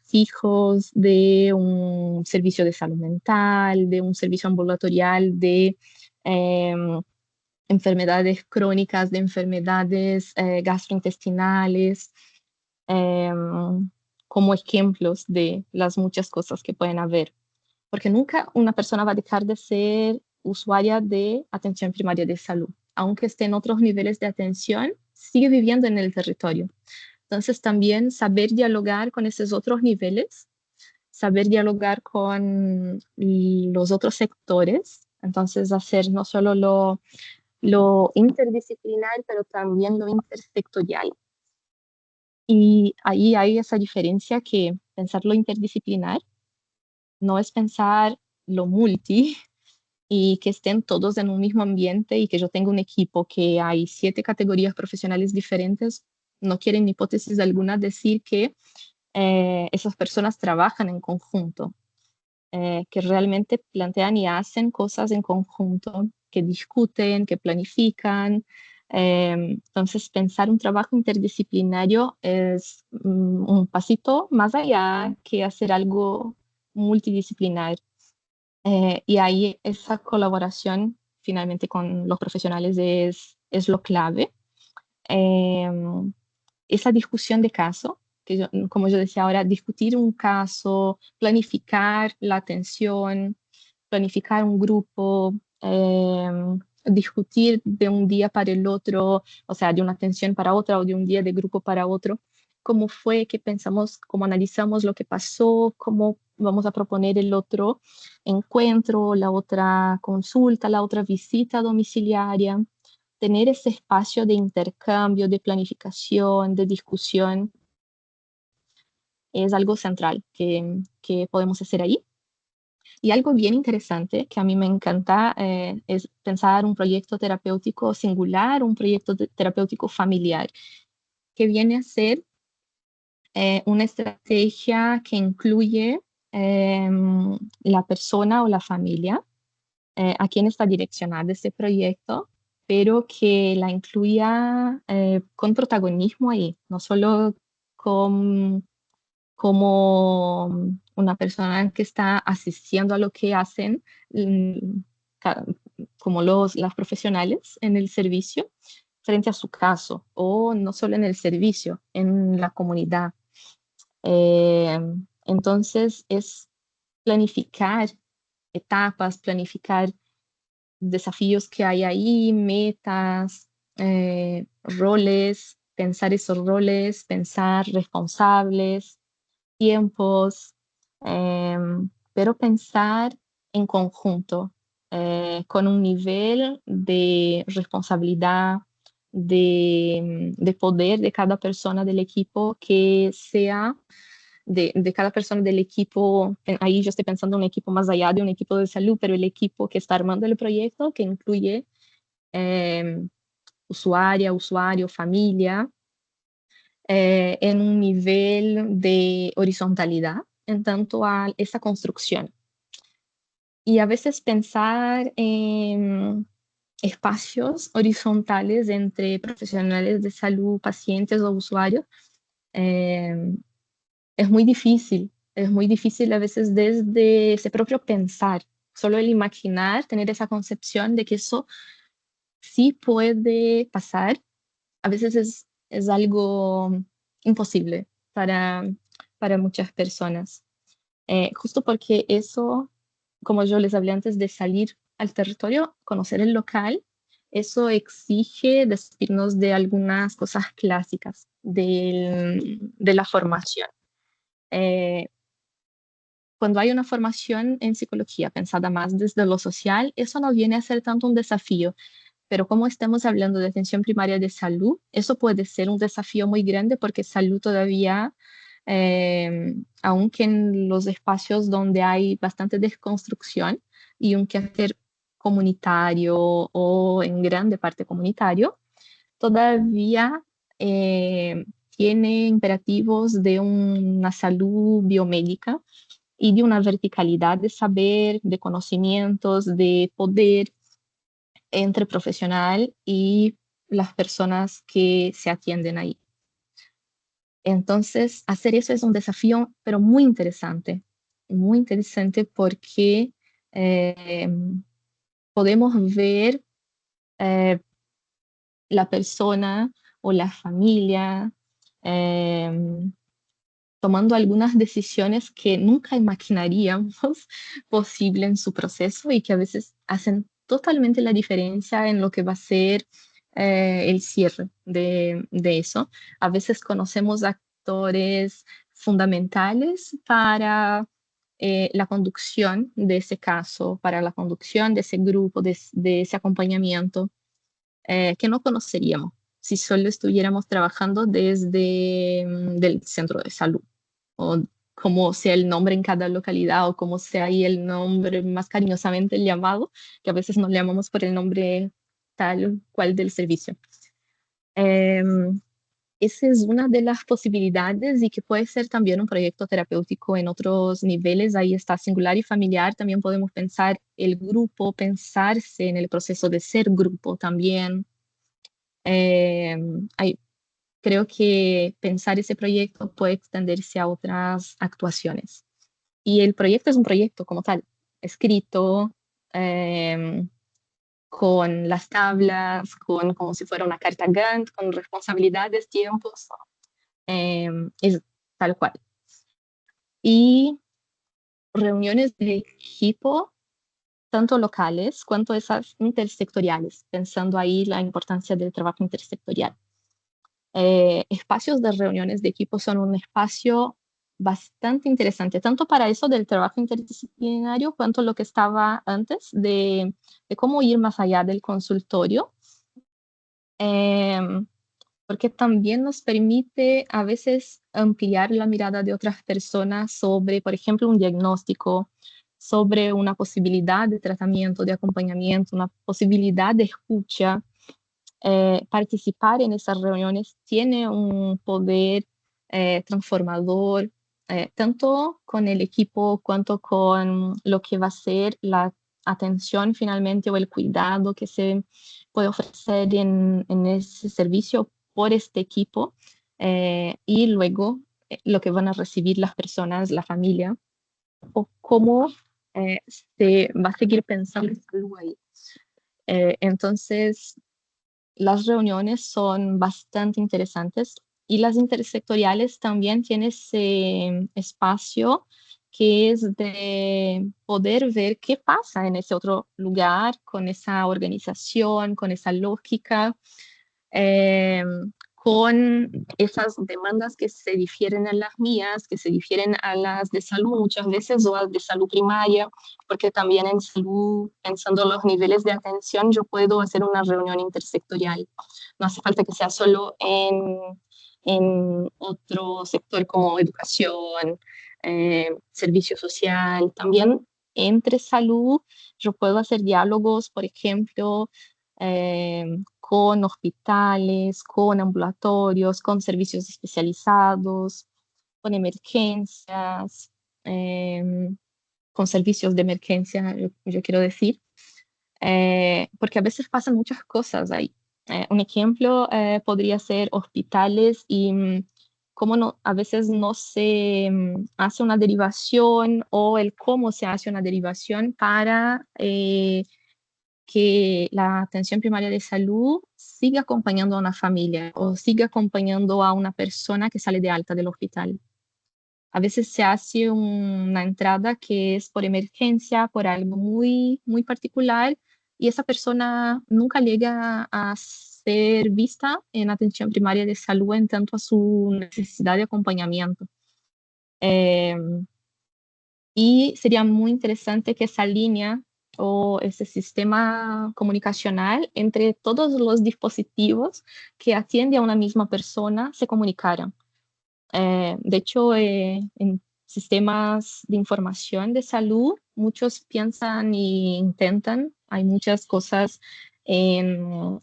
fijos de un servicio de salud mental, de un servicio ambulatorial de enfermedades crónicas, de enfermedades gastrointestinales, como ejemplos de las muchas cosas que pueden haber. Porque nunca una persona va a dejar de ser usuaria de atención primaria de salud. Aunque esté en otros niveles de atención, sigue viviendo en el territorio. Entonces, también saber dialogar con esos otros niveles, saber dialogar con los otros sectores, entonces hacer no solo lo interdisciplinar, pero también lo intersectorial. Y ahí hay esa diferencia que pensar lo interdisciplinar no es pensar lo multi y que estén todos en un mismo ambiente y que yo tenga un equipo que hay 7 categorías profesionales diferentes, no quiere en hipótesis alguna decir que esas personas trabajan en conjunto, que realmente plantean y hacen cosas en conjunto, que discuten, que planifican. Entonces, pensar un trabajo interdisciplinario es un pasito más allá que hacer algo multidisciplinar. Y ahí esa colaboración finalmente con los profesionales es lo clave. Esa discusión de caso, que como yo decía ahora, discutir un caso, planificar la atención, planificar un grupo, discutir de un día para el otro, o sea, de una atención para otra o de un día de grupo para otro, cómo fue, qué pensamos, cómo analizamos lo que pasó, cómo vamos a proponer el otro encuentro, la otra consulta, la otra visita domiciliaria, tener ese espacio de intercambio, de planificación, de discusión, es algo central que podemos hacer ahí. Y algo bien interesante que a mí me encanta es pensar un proyecto terapéutico singular, un proyecto terapéutico familiar, que viene a ser una estrategia que incluye la persona o la familia a quién está direccionado este proyecto, pero que la incluya con protagonismo ahí, no solo con, como una persona que está asistiendo a lo que hacen, mm, ca- como las profesionales en el servicio, frente a su caso, o no solo en el servicio, en la comunidad. Eh, entonces, es planificar etapas, planificar desafíos que hay ahí, metas, roles, pensar esos roles, pensar responsables, tiempos, pero pensar en conjunto, con un nivel de responsabilidad, de poder de cada persona del equipo que sea de cada persona del equipo, ahí yo estoy pensando en un equipo más allá de un equipo de salud, pero el equipo que está armando el proyecto, que incluye eh, usuaria, usuario, familia, en un nivel de horizontalidad en tanto a esa construcción. Y a veces pensar en espacios horizontales entre profesionales de salud, pacientes o usuarios, eh, es muy difícil a veces desde ese propio pensar, solo el imaginar, tener esa concepción de que eso sí puede pasar, a veces es algo imposible para muchas personas. Justo porque eso, como yo les hablé antes de salir al territorio, conocer el local, eso exige despedirnos de algunas cosas clásicas de la formación. Eh, Cuando hay una formación en psicología pensada más desde lo social, eso no viene a ser tanto un desafío, pero como estamos hablando de atención primaria de salud, eso puede ser un desafío muy grande porque salud todavía, aunque en los espacios donde hay bastante desconstrucción y un quehacer comunitario o en grande parte comunitario, todavía tiene imperativos de una salud biomédica y de una verticalidad de saber, de conocimientos, de poder entre profesional y las personas que se atienden ahí. Entonces, hacer eso es un desafío, pero muy interesante porque eh, podemos ver eh, la persona o la familia eh, tomando algunas decisiones que nunca imaginaríamos posible en su proceso y que a veces hacen totalmente la diferencia en lo que va a ser el cierre de eso. A veces conocemos actores fundamentales para la conducción de ese caso, para la conducción de ese grupo, de ese acompañamiento, que no conoceríamos si solo estuviéramos trabajando desde del centro de salud o como sea el nombre en cada localidad o como sea ahí el nombre más cariñosamente llamado, que a veces nos llamamos por el nombre tal cual del servicio. Em, Esa es una de las posibilidades y que puede ser también un proyecto terapéutico en otros niveles. Ahí está singular y familiar. También podemos pensar el grupo, pensarse en el proceso de ser grupo también. Hay creo que pensar ese proyecto puede extenderse a otras actuaciones. Y el proyecto es un proyecto como tal, escrito, eh, con las tablas, con como si fuera una carta Gantt, con responsabilidades, tiempos, es tal cual. Y reuniones de equipo, tanto locales cuanto esas intersectoriales, pensando ahí la importancia del trabajo intersectorial. Espacios de reuniones de equipo son un espacio bastante interesante, tanto para eso del trabajo interdisciplinario, cuanto lo que estaba antes de cómo ir más allá del consultorio, eh, porque también nos permite a veces ampliar la mirada de otras personas sobre, por ejemplo, un diagnóstico, sobre una posibilidad de tratamiento, de acompañamiento, una posibilidad de escucha. Participar en esas reuniones tiene un poder transformador, tanto con el equipo cuanto con lo que va a ser la atención finalmente o el cuidado que se puede ofrecer en ese servicio por este equipo y luego lo que van a recibir las personas, la familia, o cómo se va a seguir pensando algo ahí. Entonces, las reuniones son bastante interesantes y las intersectoriales también tienen ese espacio que es de poder ver qué pasa en ese otro lugar, con esa organización, con esa lógica, eh, con esas demandas que se difieren a las mías, que se difieren a las de salud muchas veces o a de salud primaria, porque también en salud, pensando los niveles de atención, yo puedo hacer una reunión intersectorial. No hace falta que sea solo en otro sector como educación, servicio social, también entre salud, yo puedo hacer diálogos, por ejemplo, con hospitales, con ambulatorios, con servicios especializados, con emergencias, con servicios de emergencia, yo quiero decir, porque a veces pasan muchas cosas ahí. Un ejemplo podría ser hospitales y cómo no, a veces no se hace una derivación o el cómo se hace una derivación para que la atención primaria de salud siga acompañando a una familia o siga acompañando a una persona que sale de alta del hospital. A veces se hace una entrada que es por emergencia, por algo muy, muy particular, y esa persona nunca llega a ser vista en atención primaria de salud en tanto a su necesidad de acompañamiento. Y sería muy interesante que esa línea o ese sistema comunicacional entre todos los dispositivos que atienden a una misma persona se comunicaran. De hecho, en sistemas de información de salud, muchos piensan e intentan, hay muchas cosas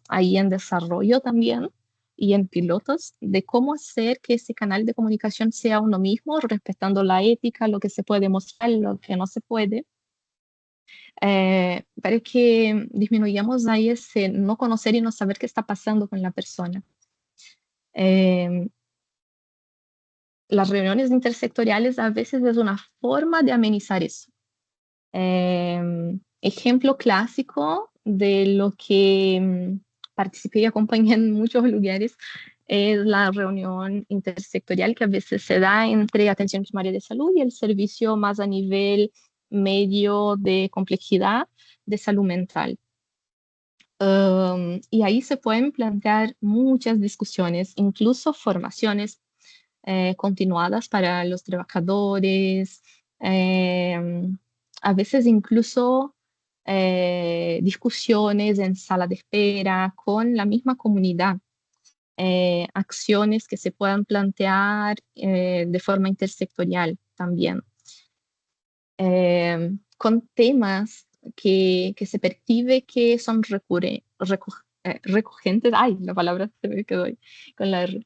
ahí en desarrollo también y en pilotos de cómo hacer que ese canal de comunicación sea uno mismo, respetando la ética, lo que se puede mostrar, lo que no se puede, para que disminuyamos ahí ese no conocer y no saber qué está pasando con la persona. Las reuniones intersectoriales a veces es una forma de amenizar eso. Ejemplo clásico de lo que participé y acompañé en muchos lugares es la reunión intersectorial que a veces se da entre atención primaria de salud y el servicio más a nivel medio de complejidad de salud mental. Y ahí se pueden plantear muchas discusiones, incluso formaciones continuadas para los trabajadores, a veces incluso discusiones en sala de espera con la misma comunidad, acciones que se puedan plantear de forma intersectorial también, con temas que se percibe que son recurrentes, ay, la palabra se me quedó ahí, con la R,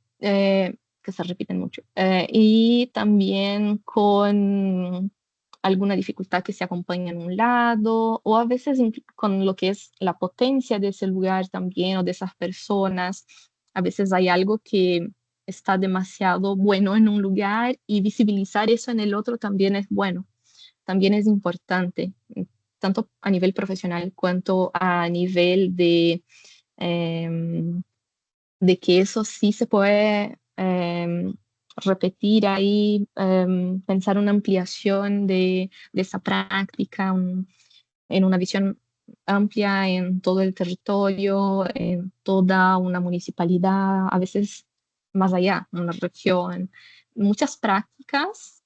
que se repiten mucho, y también con alguna dificultad que se acompaña en un lado, o a veces con lo que es la potencia de ese lugar también, o de esas personas. A veces hay algo que está demasiado bueno en un lugar y visibilizar eso en el otro también es bueno, también es importante, tanto a nivel profesional cuanto a nivel de que eso sí se puede repetir ahí, pensar una ampliación de esa práctica en una visión amplia en todo el territorio, en toda una municipalidad, a veces más allá, una región. Muchas prácticas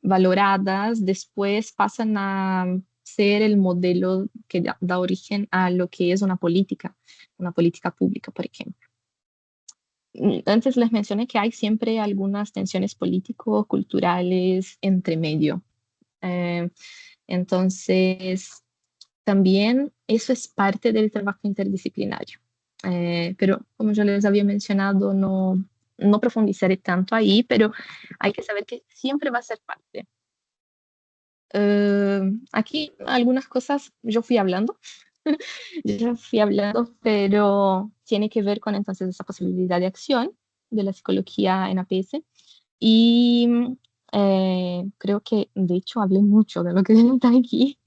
valoradas después pasan a ser el modelo que da origen a lo que es una política pública, por ejemplo. Antes les mencioné que hay siempre algunas tensiones político-culturales entre medio. Entonces, también eso es parte del trabajo interdisciplinario. Pero como yo les había mencionado, no profundizaré tanto ahí, pero hay que saber que siempre va a ser parte. Aquí algunas cosas yo fui hablando, pero tiene que ver con entonces esa posibilidad de acción de la psicología en APS. Y creo que de hecho hablé mucho de lo que está aquí.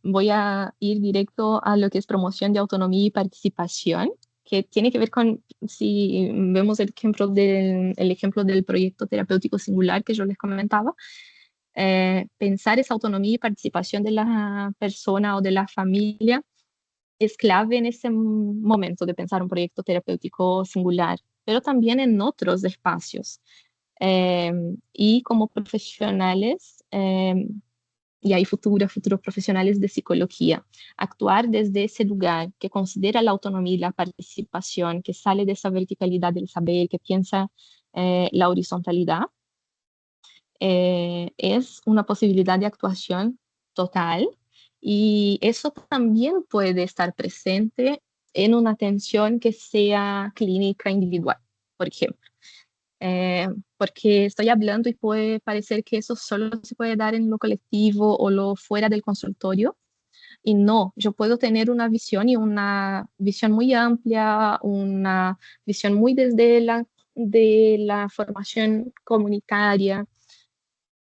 Voy a ir directo a lo que es promoción de autonomía y participación, que tiene que ver con, si vemos el ejemplo del proyecto terapéutico singular que yo les comentaba, pensar esa autonomía y participación de la persona o de la familia es clave en ese momento de pensar un proyecto terapéutico singular, pero también en otros espacios. Y como profesionales, y hay futuros profesionales de psicología, actuar desde ese lugar que considera la autonomía y la participación, que sale de esa verticalidad del saber, que piensa la horizontalidad, es una posibilidad de actuación total y eso también puede estar presente en una atención que sea clínica individual, por ejemplo. Porque estoy hablando y puede parecer que eso solo se puede dar en lo colectivo o lo fuera del consultorio. Y no, yo puedo tener una visión y una visión muy amplia, una visión muy desde de la formación comunitaria,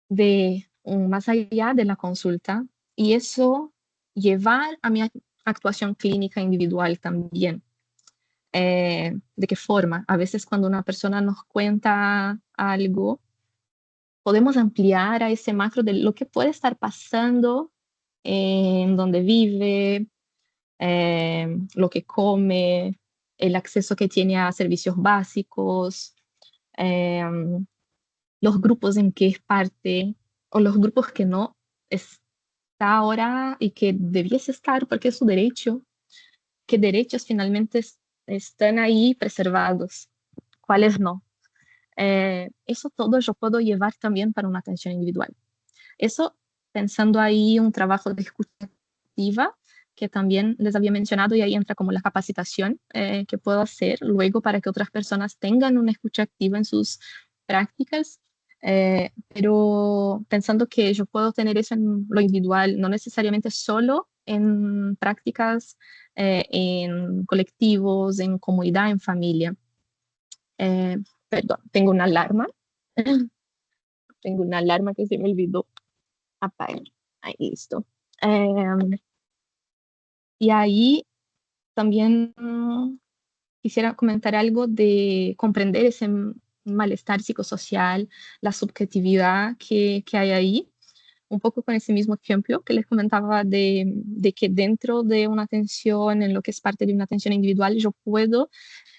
de más allá de la consulta, y eso llevar a mi actuación clínica individual también. ¿De qué forma? A veces cuando una persona nos cuenta algo, podemos ampliar a ese macro de lo que puede estar pasando en dónde vive, lo que come, el acceso que tiene a servicios básicos, eh, los grupos en que es parte o los grupos que no está ahora y que debiese estar porque es su derecho, qué derechos finalmente están ahí preservados, cuáles no. Eso todo yo puedo llevar también para una atención individual. Eso pensando ahí un trabajo de escucha activa que también les había mencionado y ahí entra como la capacitación que puedo hacer luego para que otras personas tengan una escucha activa en sus prácticas, pero pensando que yo puedo tener eso en lo individual, no necesariamente solo en prácticas, en colectivos, en comunidad, en familia. Eh, Perdón, tengo una alarma. Tengo una alarma que se me olvidó apagar. Ahí, listo. Eh, y ahí también quisiera comentar algo de comprender ese malestar psicosocial, la subjetividad que hay ahí, un poco con ese mismo ejemplo que les comentaba de que dentro de una atención, en lo que es parte de una atención individual, yo puedo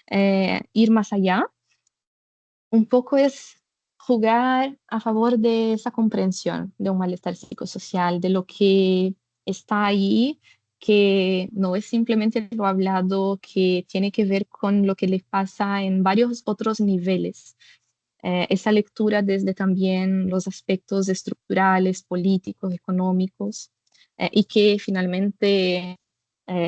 ir más allá. Un poco es jugar a favor de esa comprensión de un malestar psicosocial, de lo que está ahí, que no es simplemente lo hablado, que tiene que ver con lo que les pasa en varios otros niveles. Esa lectura desde también los aspectos estructurales, políticos, económicos, y que finalmente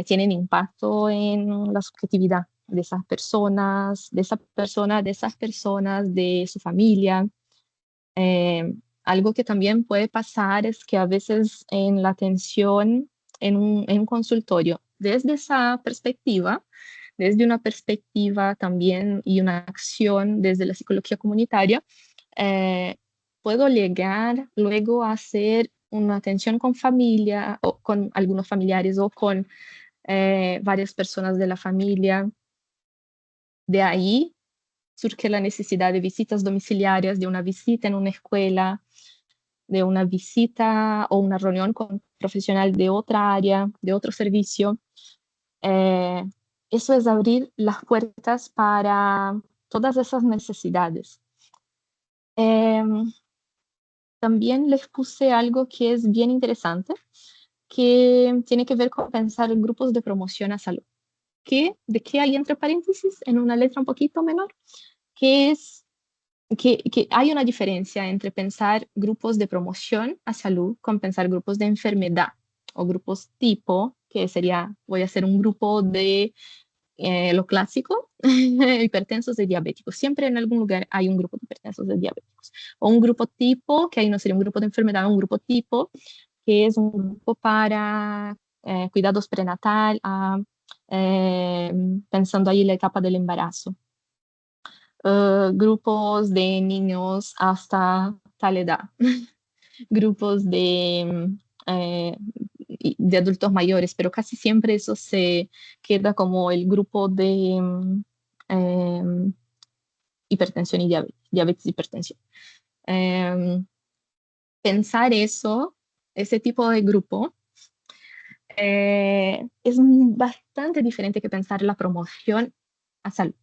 tienen impacto en la subjetividad de esas personas, de esa persona, de esas personas, de su familia. Eh, Algo que también puede pasar es que a veces en la atención en un consultorio, desde esa perspectiva, desde una perspectiva también y una acción desde la psicología comunitaria, eh, puedo llegar luego a hacer una atención con familia o con algunos familiares o con varias personas de la familia. De ahí surge la necesidad de visitas domiciliarias, de una visita en una escuela, de una visita o una reunión con un profesional de otra área, de otro servicio. Eh, Eso es abrir las puertas para todas esas necesidades. Eh, También les puse algo que es bien interesante, que tiene que ver con pensar en grupos de promoción a salud. ¿De qué hay entre paréntesis en una letra un poquito menor? Que es que hay una diferencia entre pensar grupos de promoción a salud con pensar grupos de enfermedad o grupos tipo, que sería, voy a hacer un grupo de lo clásico, hipertensos y diabéticos. Siempre en algún lugar hay un grupo de hipertensos y diabéticos. O un grupo tipo, que ahí no sería un grupo de enfermedad, un grupo tipo, que es un grupo para cuidados prenatal, eh, pensando ahí la etapa del embarazo. Grupos de niños hasta tal edad, grupos eh, de adultos mayores, pero casi siempre eso se queda como el grupo de eh, hipertensión y diabetes, diabetes y hipertensión. Eh, Pensar eso, ese tipo de grupo, es bastante diferente que pensar la promoción a salud.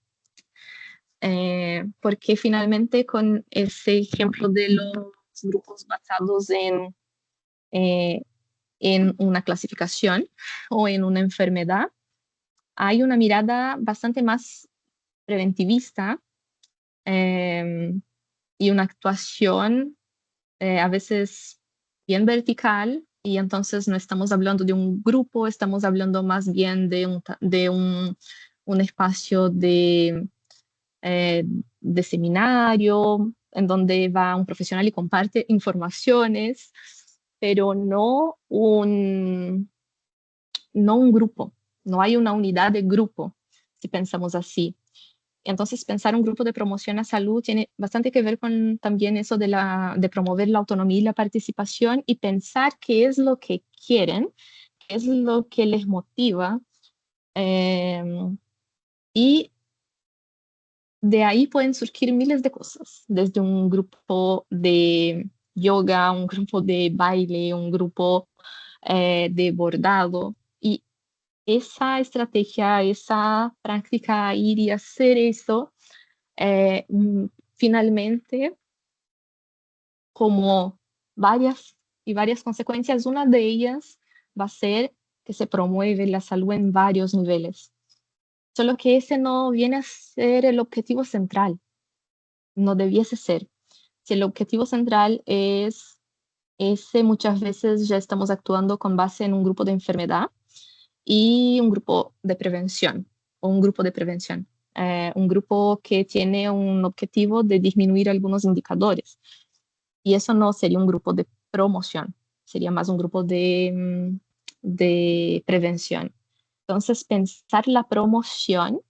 Porque finalmente con ese ejemplo de los grupos basados eh, en una clasificación o en una enfermedad, hay una mirada bastante más preventivista eh, y una actuación a veces bien vertical, y entonces no estamos hablando de un grupo, estamos hablando más bien un espacio de seminario en donde va un profesional y comparte informaciones, pero no un grupo, no hay una unidad de grupo, si pensamos así. Entonces, pensar un grupo de promoción a salud tiene bastante que ver con también eso de promover la autonomía y la participación y pensar qué es lo que quieren, qué es lo que les motiva. eh, y de ahí pueden surgir miles de cosas, desde un grupo de yoga, un grupo de baile, un grupo de bordado. Y esa estrategia, esa práctica, ir y hacer eso, finalmente, como varias consecuencias, una de ellas va a ser que se promueve la salud en varios niveles. Solo que ese no viene a ser el objetivo central, no debiese ser. Si el objetivo central es ese, muchas veces ya estamos actuando con base en un grupo de enfermedad y un grupo de prevención, o un grupo de prevención, un grupo que tiene un objetivo de disminuir algunos indicadores. Y eso no sería un grupo de promoción, sería más un grupo de prevención. Entonces, pensar la promoción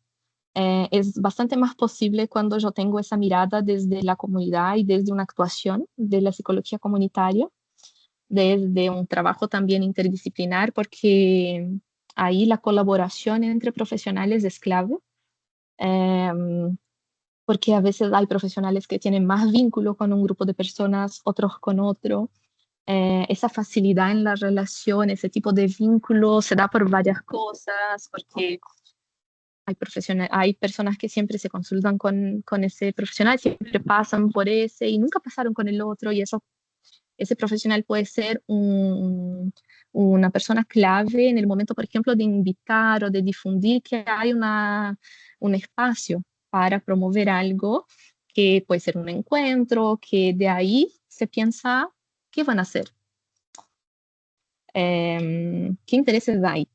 es bastante más posible cuando yo tengo esa mirada desde la comunidad y desde una actuación de la psicología comunitaria, desde un trabajo también interdisciplinar, porque ahí la colaboración entre profesionales es clave, porque a veces hay profesionales que tienen más vínculo con un grupo de personas, otros con otro. Esa facilidad en la relación, ese tipo de vínculo se da por varias cosas, porque hay personas que siempre se consultan con ese profesional, siempre pasan por ese y nunca pasaron con el otro, y ese profesional puede ser una persona clave en el momento, por ejemplo, de invitar o de difundir que hay un espacio para promover algo que puede ser un encuentro, que de ahí se piensa qué van a hacer, qué intereses hay.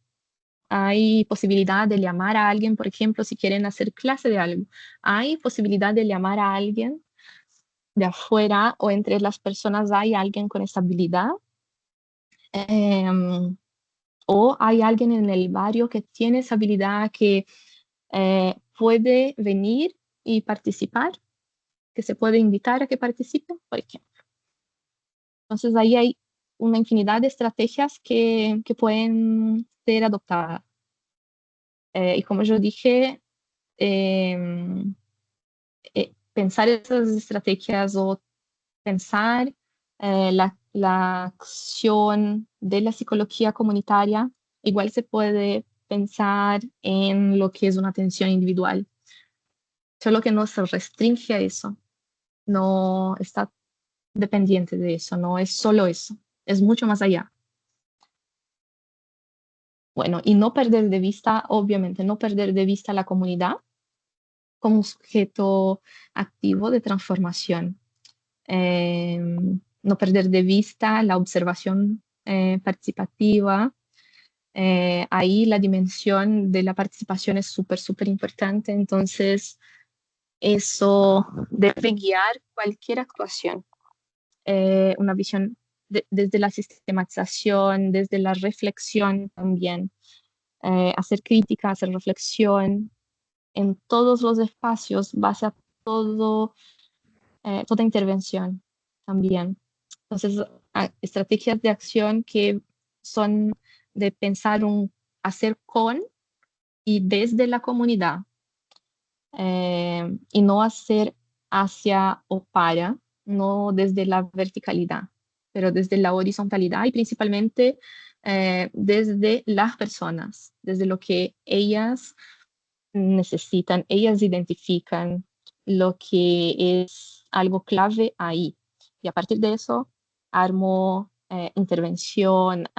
Hay posibilidad de llamar a alguien, por ejemplo, si quieren hacer clase de algo. Hay posibilidad de llamar a alguien de afuera, o entre las personas hay alguien con esa habilidad. O hay alguien en el barrio que tiene esa habilidad, que puede venir y participar, que se puede invitar a que participe, por ejemplo. Entonces ahí hay una infinidad de estrategias que pueden ser adoptadas. Y como yo dije, pensar esas estrategias o pensar la acción de la psicología comunitaria, igual se puede pensar en lo que es una atención individual, solo que no se restringe a eso, no está dependiente de eso, no es solo eso, es mucho más allá. Bueno, y no perder de vista, obviamente, no perder de vista la comunidad como un sujeto activo de transformación. No perder de vista la observación participativa. Ahí la dimensión de la participación es súper, súper importante. Entonces, eso debe guiar cualquier actuación. Una visión desde la sistematización, desde la reflexión también. Hacer crítica, hacer reflexión en todos los espacios, base a toda intervención también. Entonces, estrategias de acción que son de pensar hacer con y desde la comunidad, y no hacer hacia o para, no desde la verticalidad, pero desde la horizontalidad, y principalmente desde las personas, desde lo que ellas necesitan, ellas identifican lo que es algo clave ahí. Y a partir de eso, armo intervención,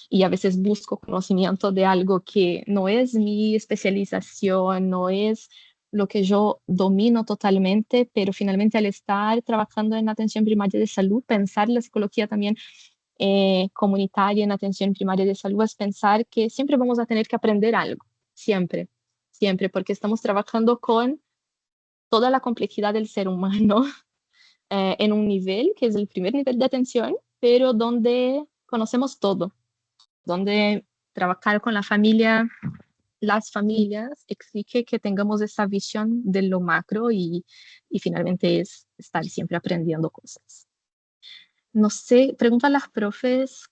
y a veces busco conocimiento de algo que no es mi especialización, no es lo que yo domino totalmente, pero finalmente al estar trabajando en atención primaria de salud, pensar la psicología también comunitaria en atención primaria de salud es pensar que siempre vamos a tener que aprender algo, siempre, siempre, porque estamos trabajando con toda la complejidad del ser humano en un nivel que es el primer nivel de atención, pero donde conocemos todo, donde trabajar con la familia, las familias, exige que tengamos esa visión de lo macro, y finalmente es estar siempre aprendiendo cosas. No sé, pregunta a las profes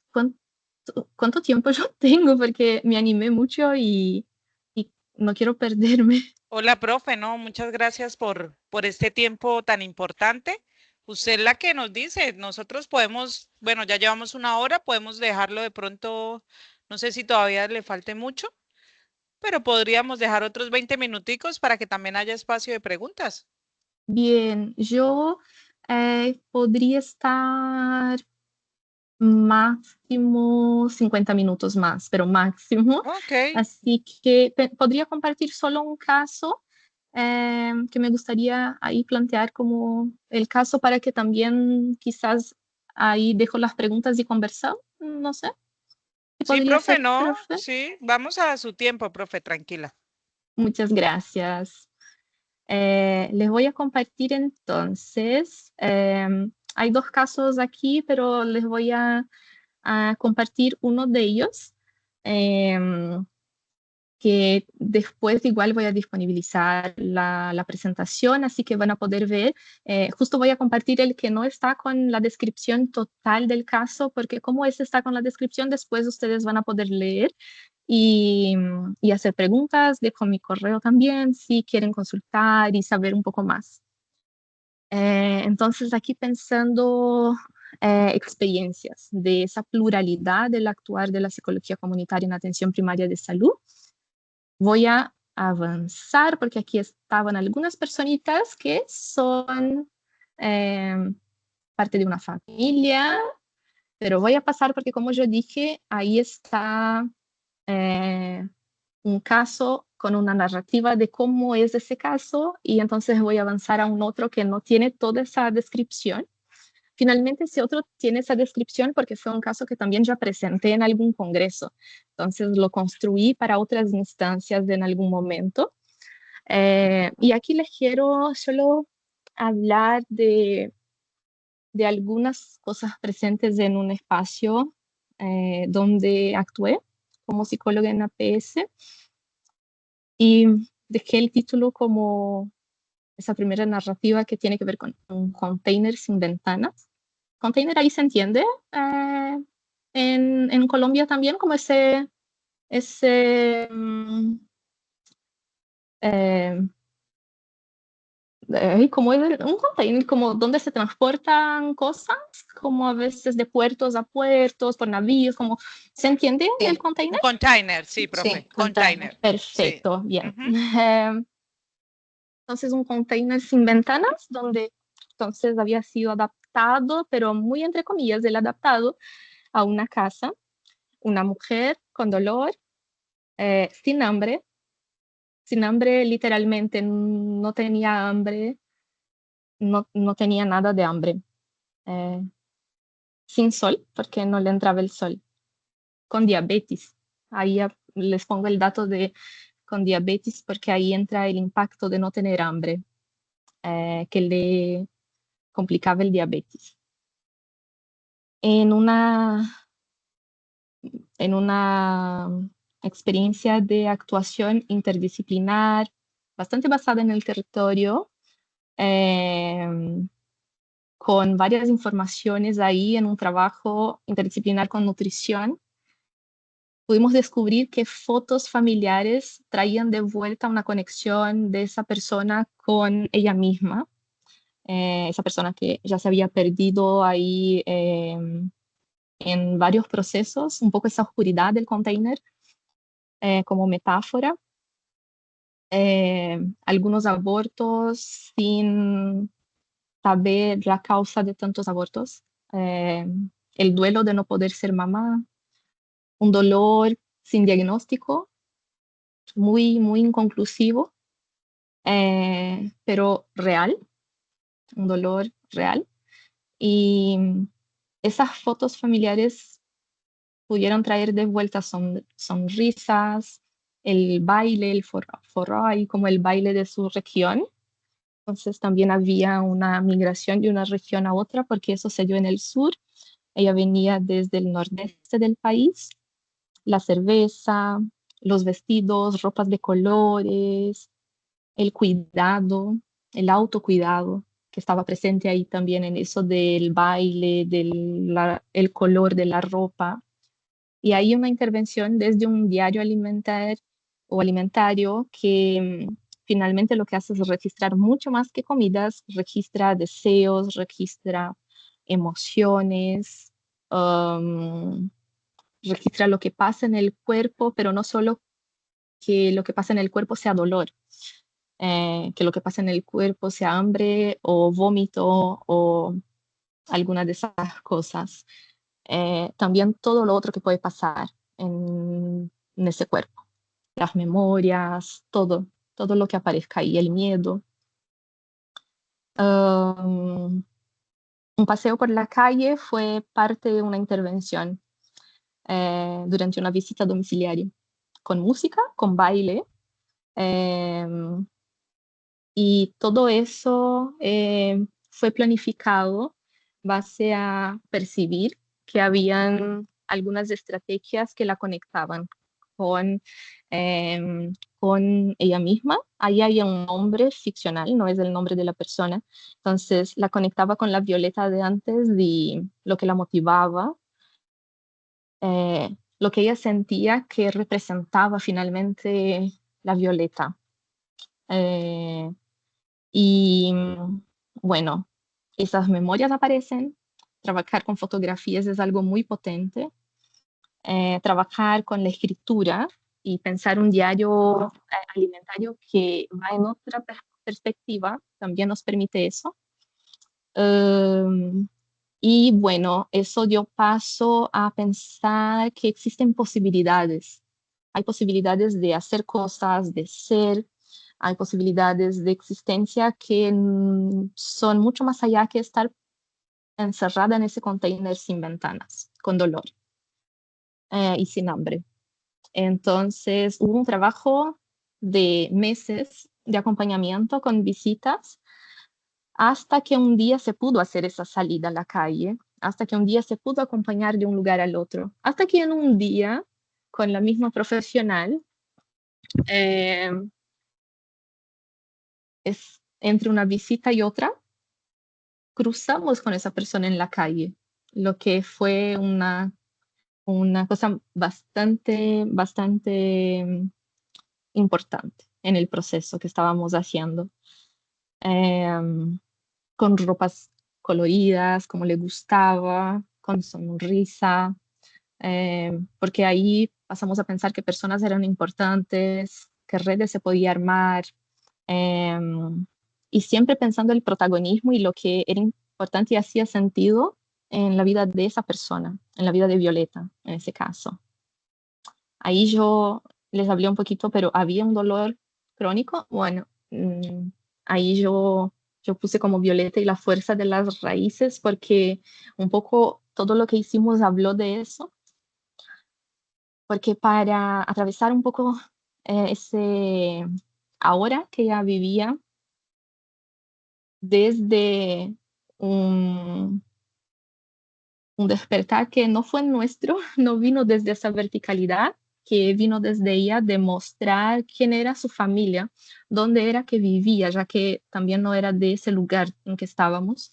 cuánto tiempo yo tengo, porque me animé mucho y no quiero perderme. Hola, profe, no, muchas gracias por este tiempo tan importante. Usted es la que nos dice, nosotros podemos, bueno, ya llevamos una hora, podemos dejarlo de pronto, no sé si todavía le falte mucho, pero podríamos dejar otros 20 minuticos para que también haya espacio de preguntas. Bien, yo podría estar máximo 50 minutos más, pero máximo. Ok, Así que podría compartir solo un caso que me gustaría ahí plantear como el caso para que también quizás ahí dejo las preguntas y conversar. No sé, ¿qué sí, podría profe, ser, no, profe? sí, vamos a su tiempo, profe, tranquila. Muchas gracias. Les voy a compartir entonces. Hay dos casos aquí, pero les voy a compartir uno de ellos, em, que después igual voy a disponibilizar la presentación, así que van a poder ver. Justo voy a compartir el que no está con la descripción total del caso, porque como este está con la descripción, después ustedes van a poder leer y hacer preguntas. Dejo mi correo también si quieren consultar y saber un poco más. Entonces, aquí pensando experiencias de esa pluralidad del actuar de la psicología comunitaria en atención primaria de salud, voy a avanzar porque aquí estaban algunas personitas que son eh, parte de una familia, pero voy a pasar porque como yo dije, ahí está eh, un caso con una narrativa de cómo es ese caso y entonces voy a avanzar a un otro que no tiene toda esa descripción. Finalmente, ese otro tiene esa descripción porque fue un caso que también ya presenté en algún congreso. Entonces lo construí para otras instancias en algún momento. Y aquí les quiero solo hablar de algunas cosas presentes en un espacio donde actué como psicóloga en APS y dejé el título como esa primera narrativa que tiene que ver con un container sin ventanas. Container ahí se entiende eh, en Colombia también como ese eh, como un container, como donde se transportan cosas, como a veces de puertos a puertos, por navíos, como, ¿se entiende el Sí, Un container? container, sí, profe, sí, container. container, sí. Perfecto, bien. Ujú. Entonces, un container sin ventanas, donde entonces había sido adaptado, pero muy entre comillas, el adaptado a una casa, una mujer con dolor, sin hambre, sin hambre literalmente, no tenía hambre, no tenía nada de hambre, eh, sin sol, porque no le entraba el sol, con diabetes. Ahí les pongo el dato de con diabetes, porque ahí entra el impacto de no tener hambre, que le complicaba el diabetes. En una, en una experiencia de actuación interdisciplinar, bastante basada en el territorio, eh, con varias informaciones ahí en un trabajo interdisciplinar con nutrición, pudimos descubrir que fotos familiares traían de vuelta una conexión de esa persona con ella misma, esa persona que ya se había perdido ahí en varios procesos, un poco esa oscuridad del container como metáfora. Algunos abortos sin saber la causa de tantos abortos, eh, el duelo de no poder ser mamá, un dolor sin diagnóstico, muy, muy inconclusivo, pero real, un dolor real. Y esas fotos familiares pudieron traer de vuelta sonrisas, el baile, el forró ahí como el baile de su región. Entonces también había una migración de una región a otra porque eso se dio en el sur. Ella venía desde el nordeste del país, la cerveza, los vestidos, ropas de colores, el cuidado, el autocuidado que estaba presente ahí también en eso del baile, el color de la ropa. Y hay una intervención desde un diario alimentar o alimentario que finalmente lo que hace es registrar mucho más que comidas, registra deseos, registra emociones, registra lo que pasa en el cuerpo, pero no solo que lo que pasa en el cuerpo sea dolor, que lo que pasa en el cuerpo sea hambre o vómito o alguna de esas cosas. También todo lo otro que puede pasar en ese cuerpo, las memorias, todo lo que aparezca ahí, el miedo. Un paseo por la calle fue parte de una intervención durante una visita domiciliaria, con música, con baile, y todo eso fue planificado base a percibir que habían algunas estrategias que la conectaban con, con ella misma. Ahí había un nombre ficcional, no es el nombre de la persona. Entonces la conectaba con la Violeta de antes y lo que la motivaba, lo que ella sentía que representaba finalmente la Violeta. Eh, y bueno, esas memorias aparecen. Trabajar con fotografías es algo muy potente. Trabajar con la escritura y pensar un diario alimentario que va en otra perspectiva también nos permite eso. Y bueno, eso dio paso a pensar que existen posibilidades. Hay posibilidades de hacer cosas, de ser, hay posibilidades de existencia que son mucho más allá que estar encerrada en ese container sin ventanas, con dolor y sin hambre. Entonces hubo un trabajo de meses de acompañamiento con visitas hasta que un día se pudo hacer esa salida a la calle, hasta que un día se pudo acompañar de un lugar al otro, hasta que en un día, con la misma profesional, eh, es entre una visita y otra, cruzamos con esa persona en la calle, lo que fue una cosa bastante importante en el proceso que estábamos haciendo. Con ropas coloridas, como le gustaba, con sonrisa, porque ahí pasamos a pensar que personas eran importantes, que redes se podía armar, eh, y siempre pensando el protagonismo y lo que era importante y hacía sentido en la vida de esa persona, en la vida de Violeta, en ese caso. Ahí yo les hablé un poquito, pero había un dolor crónico. Bueno, ahí yo puse como Violeta y la fuerza de las raíces, porque un poco todo lo que hicimos habló de eso, porque para atravesar un poco ese ahora que ella vivía desde un, un despertar que no fue nuestro, no vino desde esa verticalidad, que vino desde ella demostrar quién era su familia, dónde era que vivía, ya que también no era de ese lugar en que estábamos.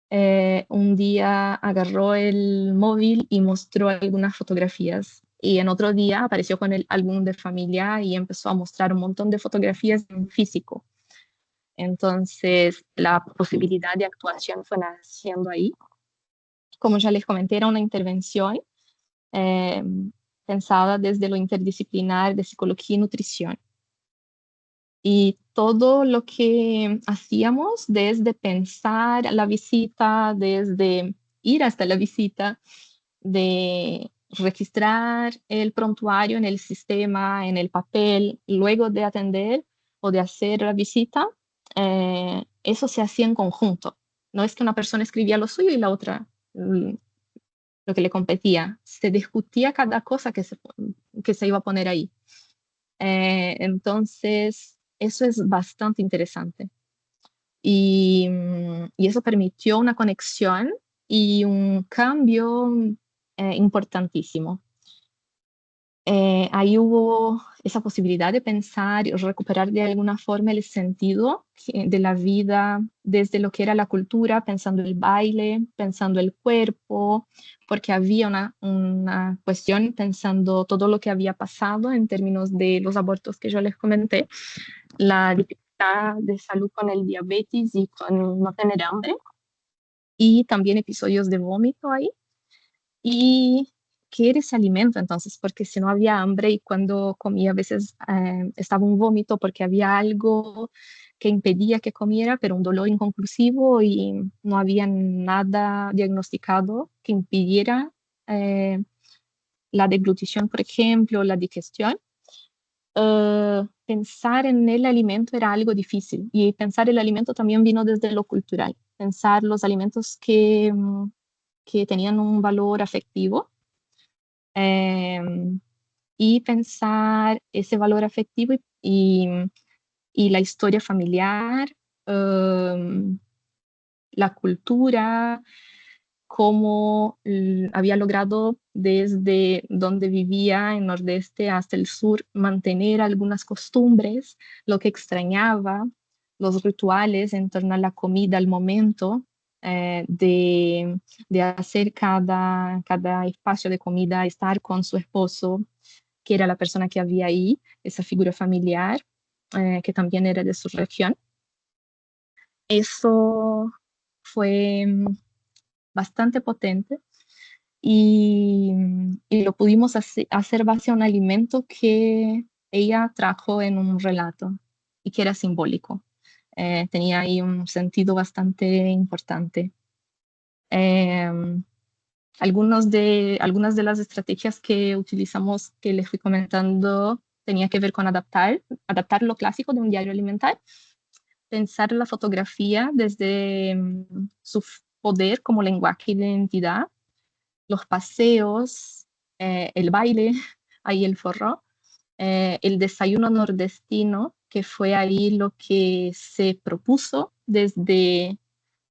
Un día agarró el móvil y mostró algunas fotografías y en otro día apareció con el álbum de familia y empezó a mostrar un montón de fotografías en físico. Entonces, la posibilidad de actuación fue naciendo ahí. Como ya les comenté, era una intervención eh, pensada desde lo interdisciplinar de psicología y nutrición. Y todo lo que hacíamos, desde pensar la visita, desde ir hasta la visita, de registrar el prontuario en el sistema, en el papel, luego de atender o de hacer la visita, eso se hacía en conjunto. No es que una persona escribía lo suyo y la otra lo que le competía. Se discutía cada cosa que se iba a poner ahí. Entonces, eso es bastante interesante. Y eso permitió una conexión y un cambio importantísimo. ahí hubo esa posibilidad de pensar y recuperar de alguna forma el sentido de la vida desde lo que era la cultura, pensando el baile, pensando el cuerpo, porque había una cuestión pensando todo lo que había pasado en términos de los abortos que yo les comenté, la dificultad de salud con el diabetes y con no tener hambre, y también episodios de vómito ahí. ¿Y qué era ese alimento entonces? Porque si no había hambre y cuando comía a veces estaba un vómito porque había algo que impedía que comiera, pero un dolor inconclusivo y no había nada diagnosticado que impidiera eh, la deglutición, por ejemplo, la digestión. Pensar en el alimento era algo difícil y pensar el alimento también vino desde lo cultural. Pensar los alimentos que tenían un valor afectivo, em, y pensar ese valor afectivo y la historia familiar, em, la cultura, cómo había logrado desde donde vivía en Nordeste hasta el sur mantener algunas costumbres, lo que extrañaba, los rituales en torno a la comida al momento, de hacer cada espacio de comida, estar con su esposo, que era la persona que había ahí, esa figura familiar, que también era de su región. Eso fue bastante potente y, y lo pudimos hacer base a un alimento que ella trajo en un relato y que era simbólico. Tenía ahí un sentido bastante importante. Eh, algunas de las estrategias que utilizamos, que les fui comentando, tenía que ver con adaptar lo clásico de un diario alimentar, pensar la fotografía desde su poder como lenguaje de identidad, los paseos, el baile, ahí el forró, el desayuno nordestino, que fue ahí lo que se propuso desde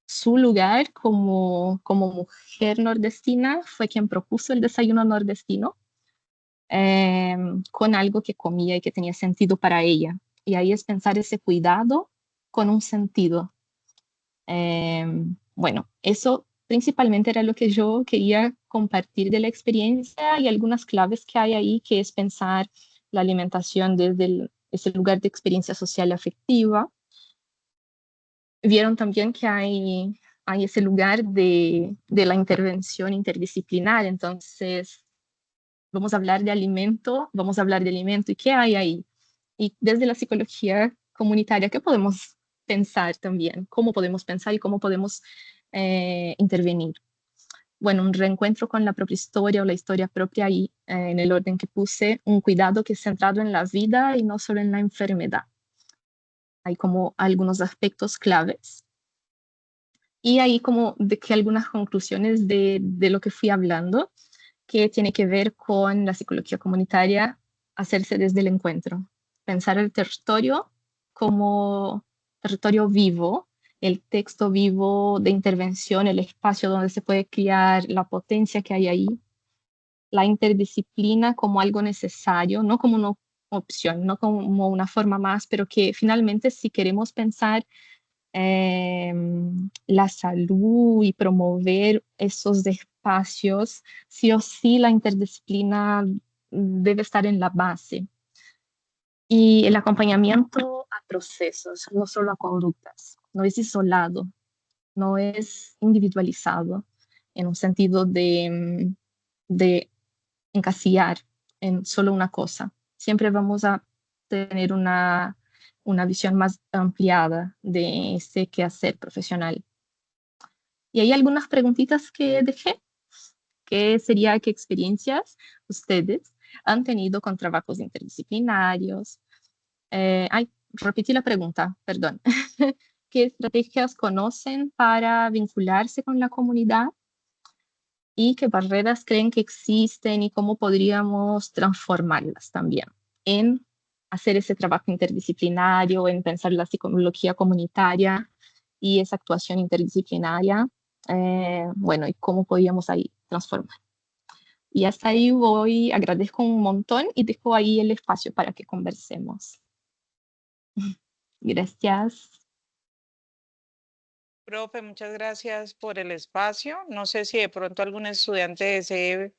su lugar como mujer nordestina, fue quien propuso el desayuno nordestino, eh, con algo que comía y que tenía sentido para ella. Y ahí es pensar ese cuidado con un sentido. Eh, bueno, eso principalmente era lo que yo quería compartir de la experiencia y algunas claves que hay ahí, que es pensar la alimentación desde ese lugar de experiencia social y afectiva. Vieron también que hay ese lugar de la intervención interdisciplinar, entonces vamos a hablar de alimento y qué hay ahí. Y desde la psicología comunitaria, ¿qué podemos pensar también? ¿Cómo podemos pensar y cómo podemos intervenir? Bueno, un reencuentro con la propia historia o la historia propia ahí, en el orden que puse, un cuidado que es centrado en la vida y no solo en la enfermedad. Hay como algunos aspectos claves. Y ahí como de que algunas conclusiones de lo que fui hablando, que tiene que ver con la psicología comunitaria, hacerse desde el encuentro, pensar el territorio como territorio vivo, el texto vivo de intervención, el espacio donde se puede crear la potencia que hay ahí, la interdisciplina como algo necesario, no como una opción, no como una forma más, pero que finalmente si queremos pensar la salud y promover esos espacios, sí o sí la interdisciplina debe estar en la base. Y el acompañamiento a procesos, no solo a conductas, no es isolado, no es individualizado en un sentido de encasillar en solo una cosa. Siempre vamos a tener una visión más ampliada de ese quehacer profesional. Y hay algunas preguntitas que dejé, que sería qué experiencias ustedes han tenido con trabajos interdisciplinarios. Repetí la pregunta, perdón. ¿Qué estrategias conocen para vincularse con la comunidad? ¿Y qué barreras creen que existen y cómo podríamos transformarlas también en hacer ese trabajo interdisciplinario, en pensar la psicología comunitaria y esa actuación interdisciplinaria? Bueno, y cómo podríamos ahí transformar. Y hasta ahí voy, agradezco un montón y dejo ahí el espacio para que conversemos. Gracias. Profe, muchas gracias por el espacio. No sé si de pronto algún estudiante desee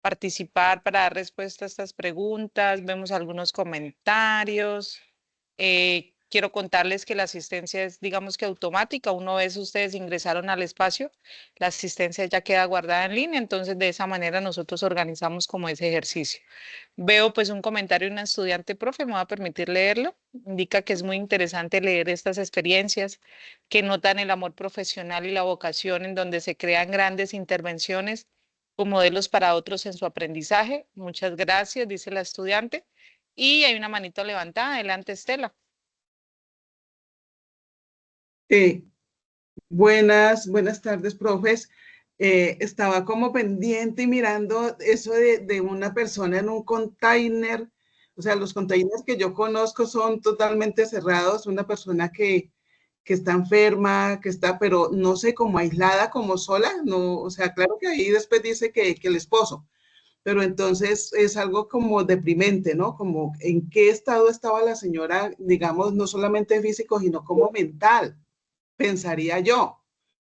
participar para dar respuesta a estas preguntas. Vemos algunos comentarios. Quiero contarles que la asistencia es, digamos que automática. Una vez ustedes ingresaron al espacio, la asistencia ya queda guardada en línea. Entonces, de esa manera nosotros organizamos como ese ejercicio. Veo pues un comentario de una estudiante, profe, me va a permitir leerlo. Indica que es muy interesante leer estas experiencias que notan el amor profesional y la vocación en donde se crean grandes intervenciones con modelos para otros en su aprendizaje. Muchas gracias, dice la estudiante. Y hay una manito levantada. Adelante, Estela. Eh, buenas tardes, profes. Estaba como pendiente y mirando eso de una persona en un container. O sea, los containers que yo conozco son totalmente cerrados. Una persona que está enferma, que está, pero no sé, como aislada, como sola. No, o sea, claro que ahí después dice que el esposo, pero entonces es algo como deprimente, ¿no? Como en qué estado estaba la señora, digamos, no solamente físico, sino como mental, pensaría yo.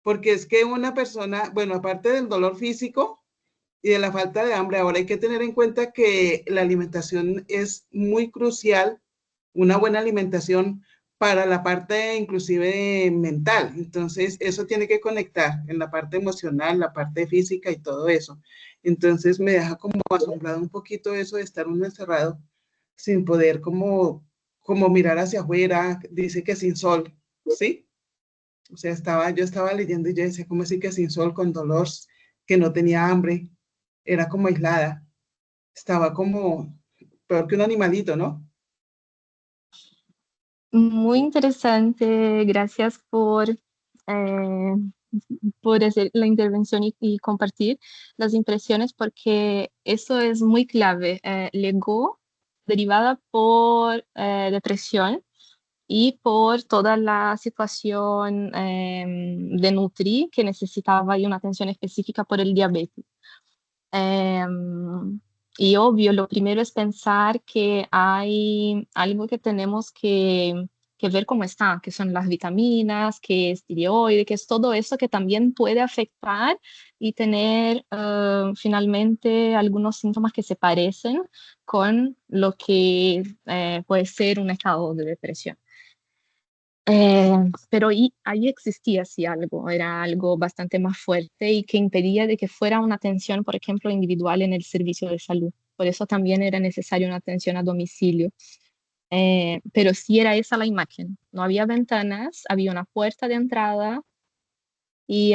Porque es que una persona, bueno, aparte del dolor físico y de la falta de hambre, ahora hay que tener en cuenta que la alimentación es muy crucial, una buena alimentación para la parte inclusive mental. Entonces, eso tiene que conectar en la parte emocional, la parte física y todo eso. Entonces, me deja como asombrado un poquito eso de estar uno encerrado sin poder como mirar hacia afuera, dice que sin sol, ¿sí? O sea, yo estaba leyendo y yo decía, ¿cómo así que sin sol, con dolor, que no tenía hambre? Era como aislada. Estaba como peor que un animalito, ¿no? Muy interesante, gracias por hacer la intervención y compartir las impresiones, porque eso es muy clave. Legó derivada por depresión y por toda la situación de Nutri que necesitaba y una atención específica por el diabetes. Y obvio, lo primero es pensar que hay algo que tenemos que ver cómo está, que son las vitaminas, que es tireoide, que es todo eso que también puede afectar y tener finalmente algunos síntomas que se parecen con lo que puede ser un estado de depresión. Pero ahí existía sí algo, era algo bastante más fuerte y que impedía de que fuera una atención, por ejemplo, individual en el servicio de salud. Por eso también era necesaria una atención a domicilio. Pero sí era esa la imagen. No había ventanas, había una puerta de entrada y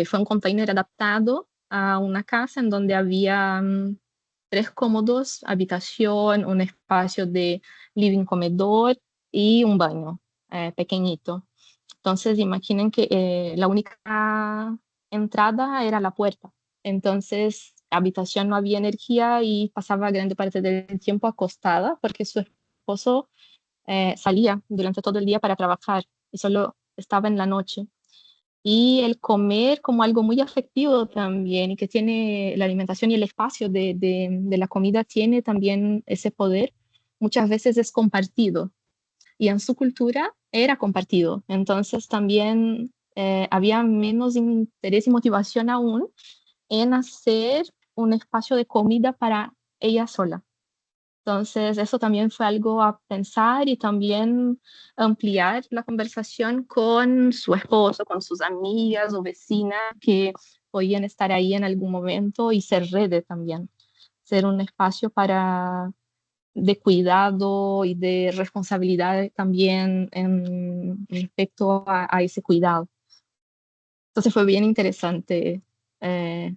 fue un container adaptado a una casa en donde había tres cómodos, habitación, un espacio de living comedor y un baño pequeñito. Entonces, imaginen que la única entrada era la puerta. Entonces, habitación no había energía y pasaba grande parte del tiempo acostada porque su esposo salía durante todo el día para trabajar y solo estaba en la noche. Y el comer como algo muy afectivo también, y que tiene la alimentación y el espacio de la comida tiene también ese poder, muchas veces es compartido. Y en su cultura era compartido. Entonces también había menos interés y motivación aún en hacer un espacio de comida para ella sola. Entonces, eso también fue algo a pensar y también ampliar la conversación con su esposo, con sus amigas o vecinas que podían estar ahí en algún momento y ser redes también, ser un espacio de cuidado y de responsabilidad también en respecto a ese cuidado. Entonces fue bien interesante eh,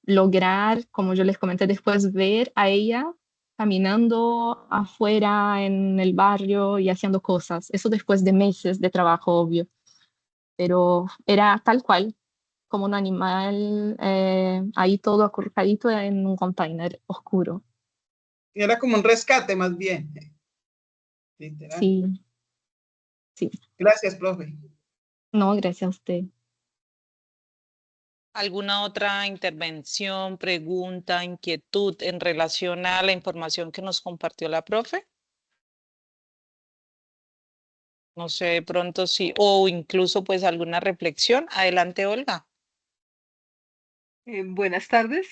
lograr, como yo les comenté después, ver a ella caminando afuera en el barrio y haciendo cosas. Eso después de meses de trabajo, obvio, pero era tal cual, como un animal ahí todo acurrucadito en un container oscuro. Era como un rescate más bien, literal. Sí, sí. Gracias, profe. No, gracias a usted. ¿Alguna otra intervención, pregunta, inquietud en relación a la información que nos compartió la profe? No sé, de pronto sí, o incluso pues alguna reflexión. Adelante, Olga. Buenas tardes.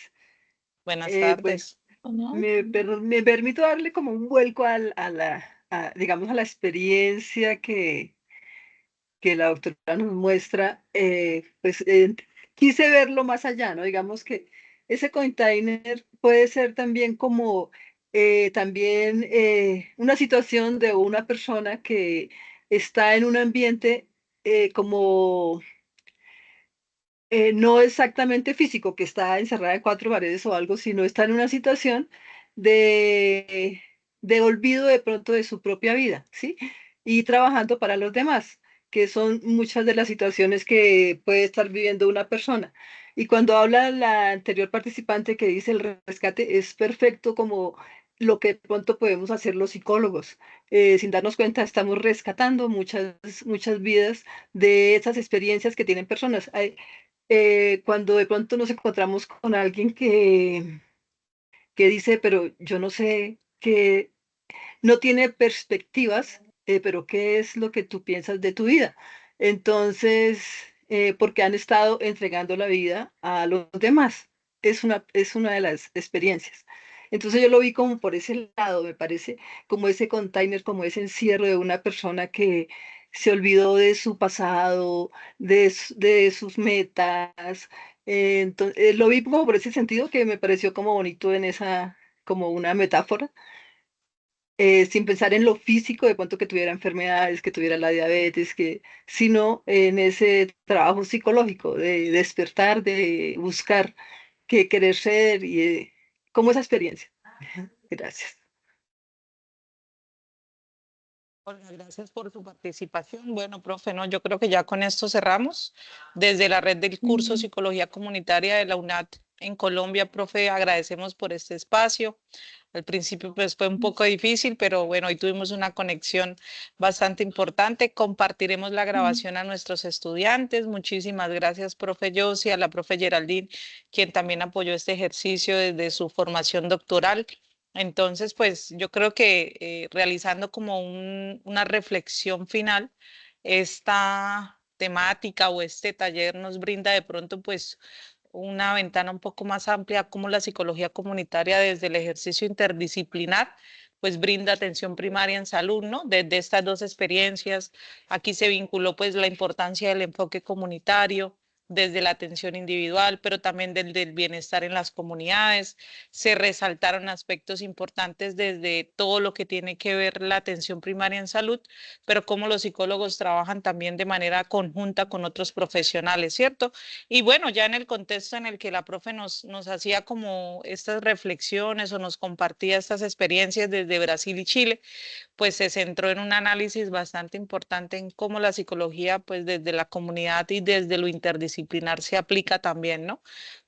Buenas Pues tardes. Hola. me permito darle como un vuelco digamos, a la experiencia que la doctora nos muestra. Quise verlo más allá, ¿no? Digamos que ese container puede ser también como una situación de una persona que está en un ambiente como no exactamente físico, que está encerrada en cuatro paredes o algo, sino está en una situación de, de olvido de pronto de su propia vida, ¿sí? Y trabajando para los demás, que son muchas de las situaciones que puede estar viviendo una persona. Y cuando habla la anterior participante que dice el rescate, es perfecto como lo que de pronto podemos hacer los psicólogos. Sin darnos cuenta, estamos rescatando muchas vidas de esas experiencias que tienen personas. Cuando de pronto nos encontramos con alguien que dice, pero yo no sé, que no tiene perspectivas, pero ¿qué es lo que tú piensas de tu vida? Entonces, porque han estado entregando la vida a los demás. Es una de las experiencias. Entonces yo lo vi como por ese lado, me parece, como ese container, como ese encierro de una persona que se olvidó de su pasado, de sus metas. Entonces, lo vi como por ese sentido que me pareció como bonito en esa, como una metáfora sin pensar en lo físico, de pronto que tuviera enfermedades, que tuviera la diabetes, sino en ese trabajo psicológico de despertar, de buscar qué querer ser y como esa experiencia. Gracias. Olga, gracias por su participación. Bueno, profe, no, yo creo que ya con esto cerramos. Desde la red del curso Psicología Comunitaria de la UNAT en Colombia, profe, agradecemos por este espacio. Al principio pues fue un poco difícil, pero bueno, hoy tuvimos una conexión bastante importante. Compartiremos la grabación a nuestros estudiantes. Muchísimas gracias, profe Yossi, a la profe Geraldine, quien también apoyó este ejercicio desde su formación doctoral. Entonces, pues yo creo que realizando como una reflexión final, esta temática o este taller nos brinda de pronto pues una ventana un poco más amplia como la psicología comunitaria desde el ejercicio interdisciplinar pues brinda atención primaria en salud, ¿no? Desde estas dos experiencias, aquí se vinculó pues la importancia del enfoque comunitario, desde la atención individual, pero también del bienestar en las comunidades. Se resaltaron aspectos importantes desde todo lo que tiene que ver la atención primaria en salud, pero cómo los psicólogos trabajan también de manera conjunta con otros profesionales, ¿cierto? Y bueno, ya en el contexto en el que la profe nos hacía como estas reflexiones o nos compartía estas experiencias desde Brasil y Chile, pues se centró en un análisis bastante importante en cómo la psicología, pues desde la comunidad y desde lo interdisciplinar se aplica también, ¿no?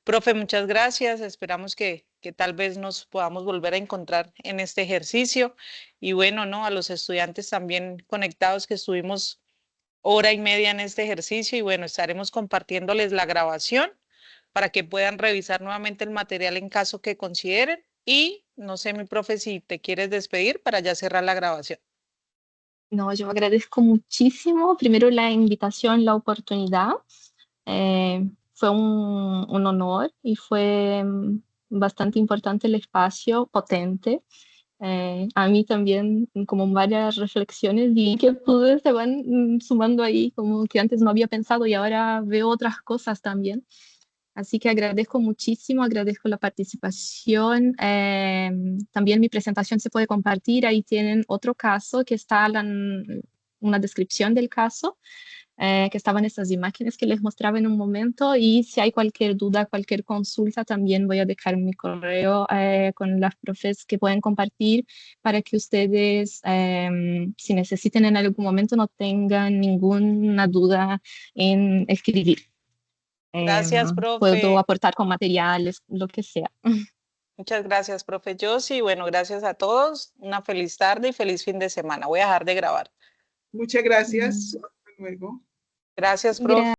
Profe, muchas gracias. Esperamos que tal vez nos podamos volver a encontrar en este ejercicio. Y bueno, ¿no? A los estudiantes también conectados que estuvimos hora y media en este ejercicio y bueno, estaremos compartiéndoles la grabación para que puedan revisar nuevamente el material en caso que consideren. Y no sé, mi profe, si te quieres despedir para ya cerrar la grabación. No, yo agradezco muchísimo, primero la invitación, la oportunidad. Fue un honor y fue bastante importante el espacio, potente. A mí también, como varias reflexiones, vi que pude, se van sumando ahí, como que antes no había pensado y ahora veo otras cosas también. Así que agradezco muchísimo, agradezco la participación. También mi presentación se puede compartir. Ahí tienen otro caso que está una descripción del caso, que estaban estas imágenes que les mostraba en un momento. Y si hay cualquier duda, cualquier consulta, también voy a dejar mi correo con las profes que pueden compartir para que ustedes, si necesiten en algún momento, no tengan ninguna duda en escribir. Gracias, Puedo profe. aportar con materiales, lo que sea. Muchas gracias, profe Yossi. Bueno, gracias a todos. Una feliz tarde y feliz fin de semana. Voy a dejar de grabar. Muchas gracias. Hasta luego. Gracias, profe. Gracias.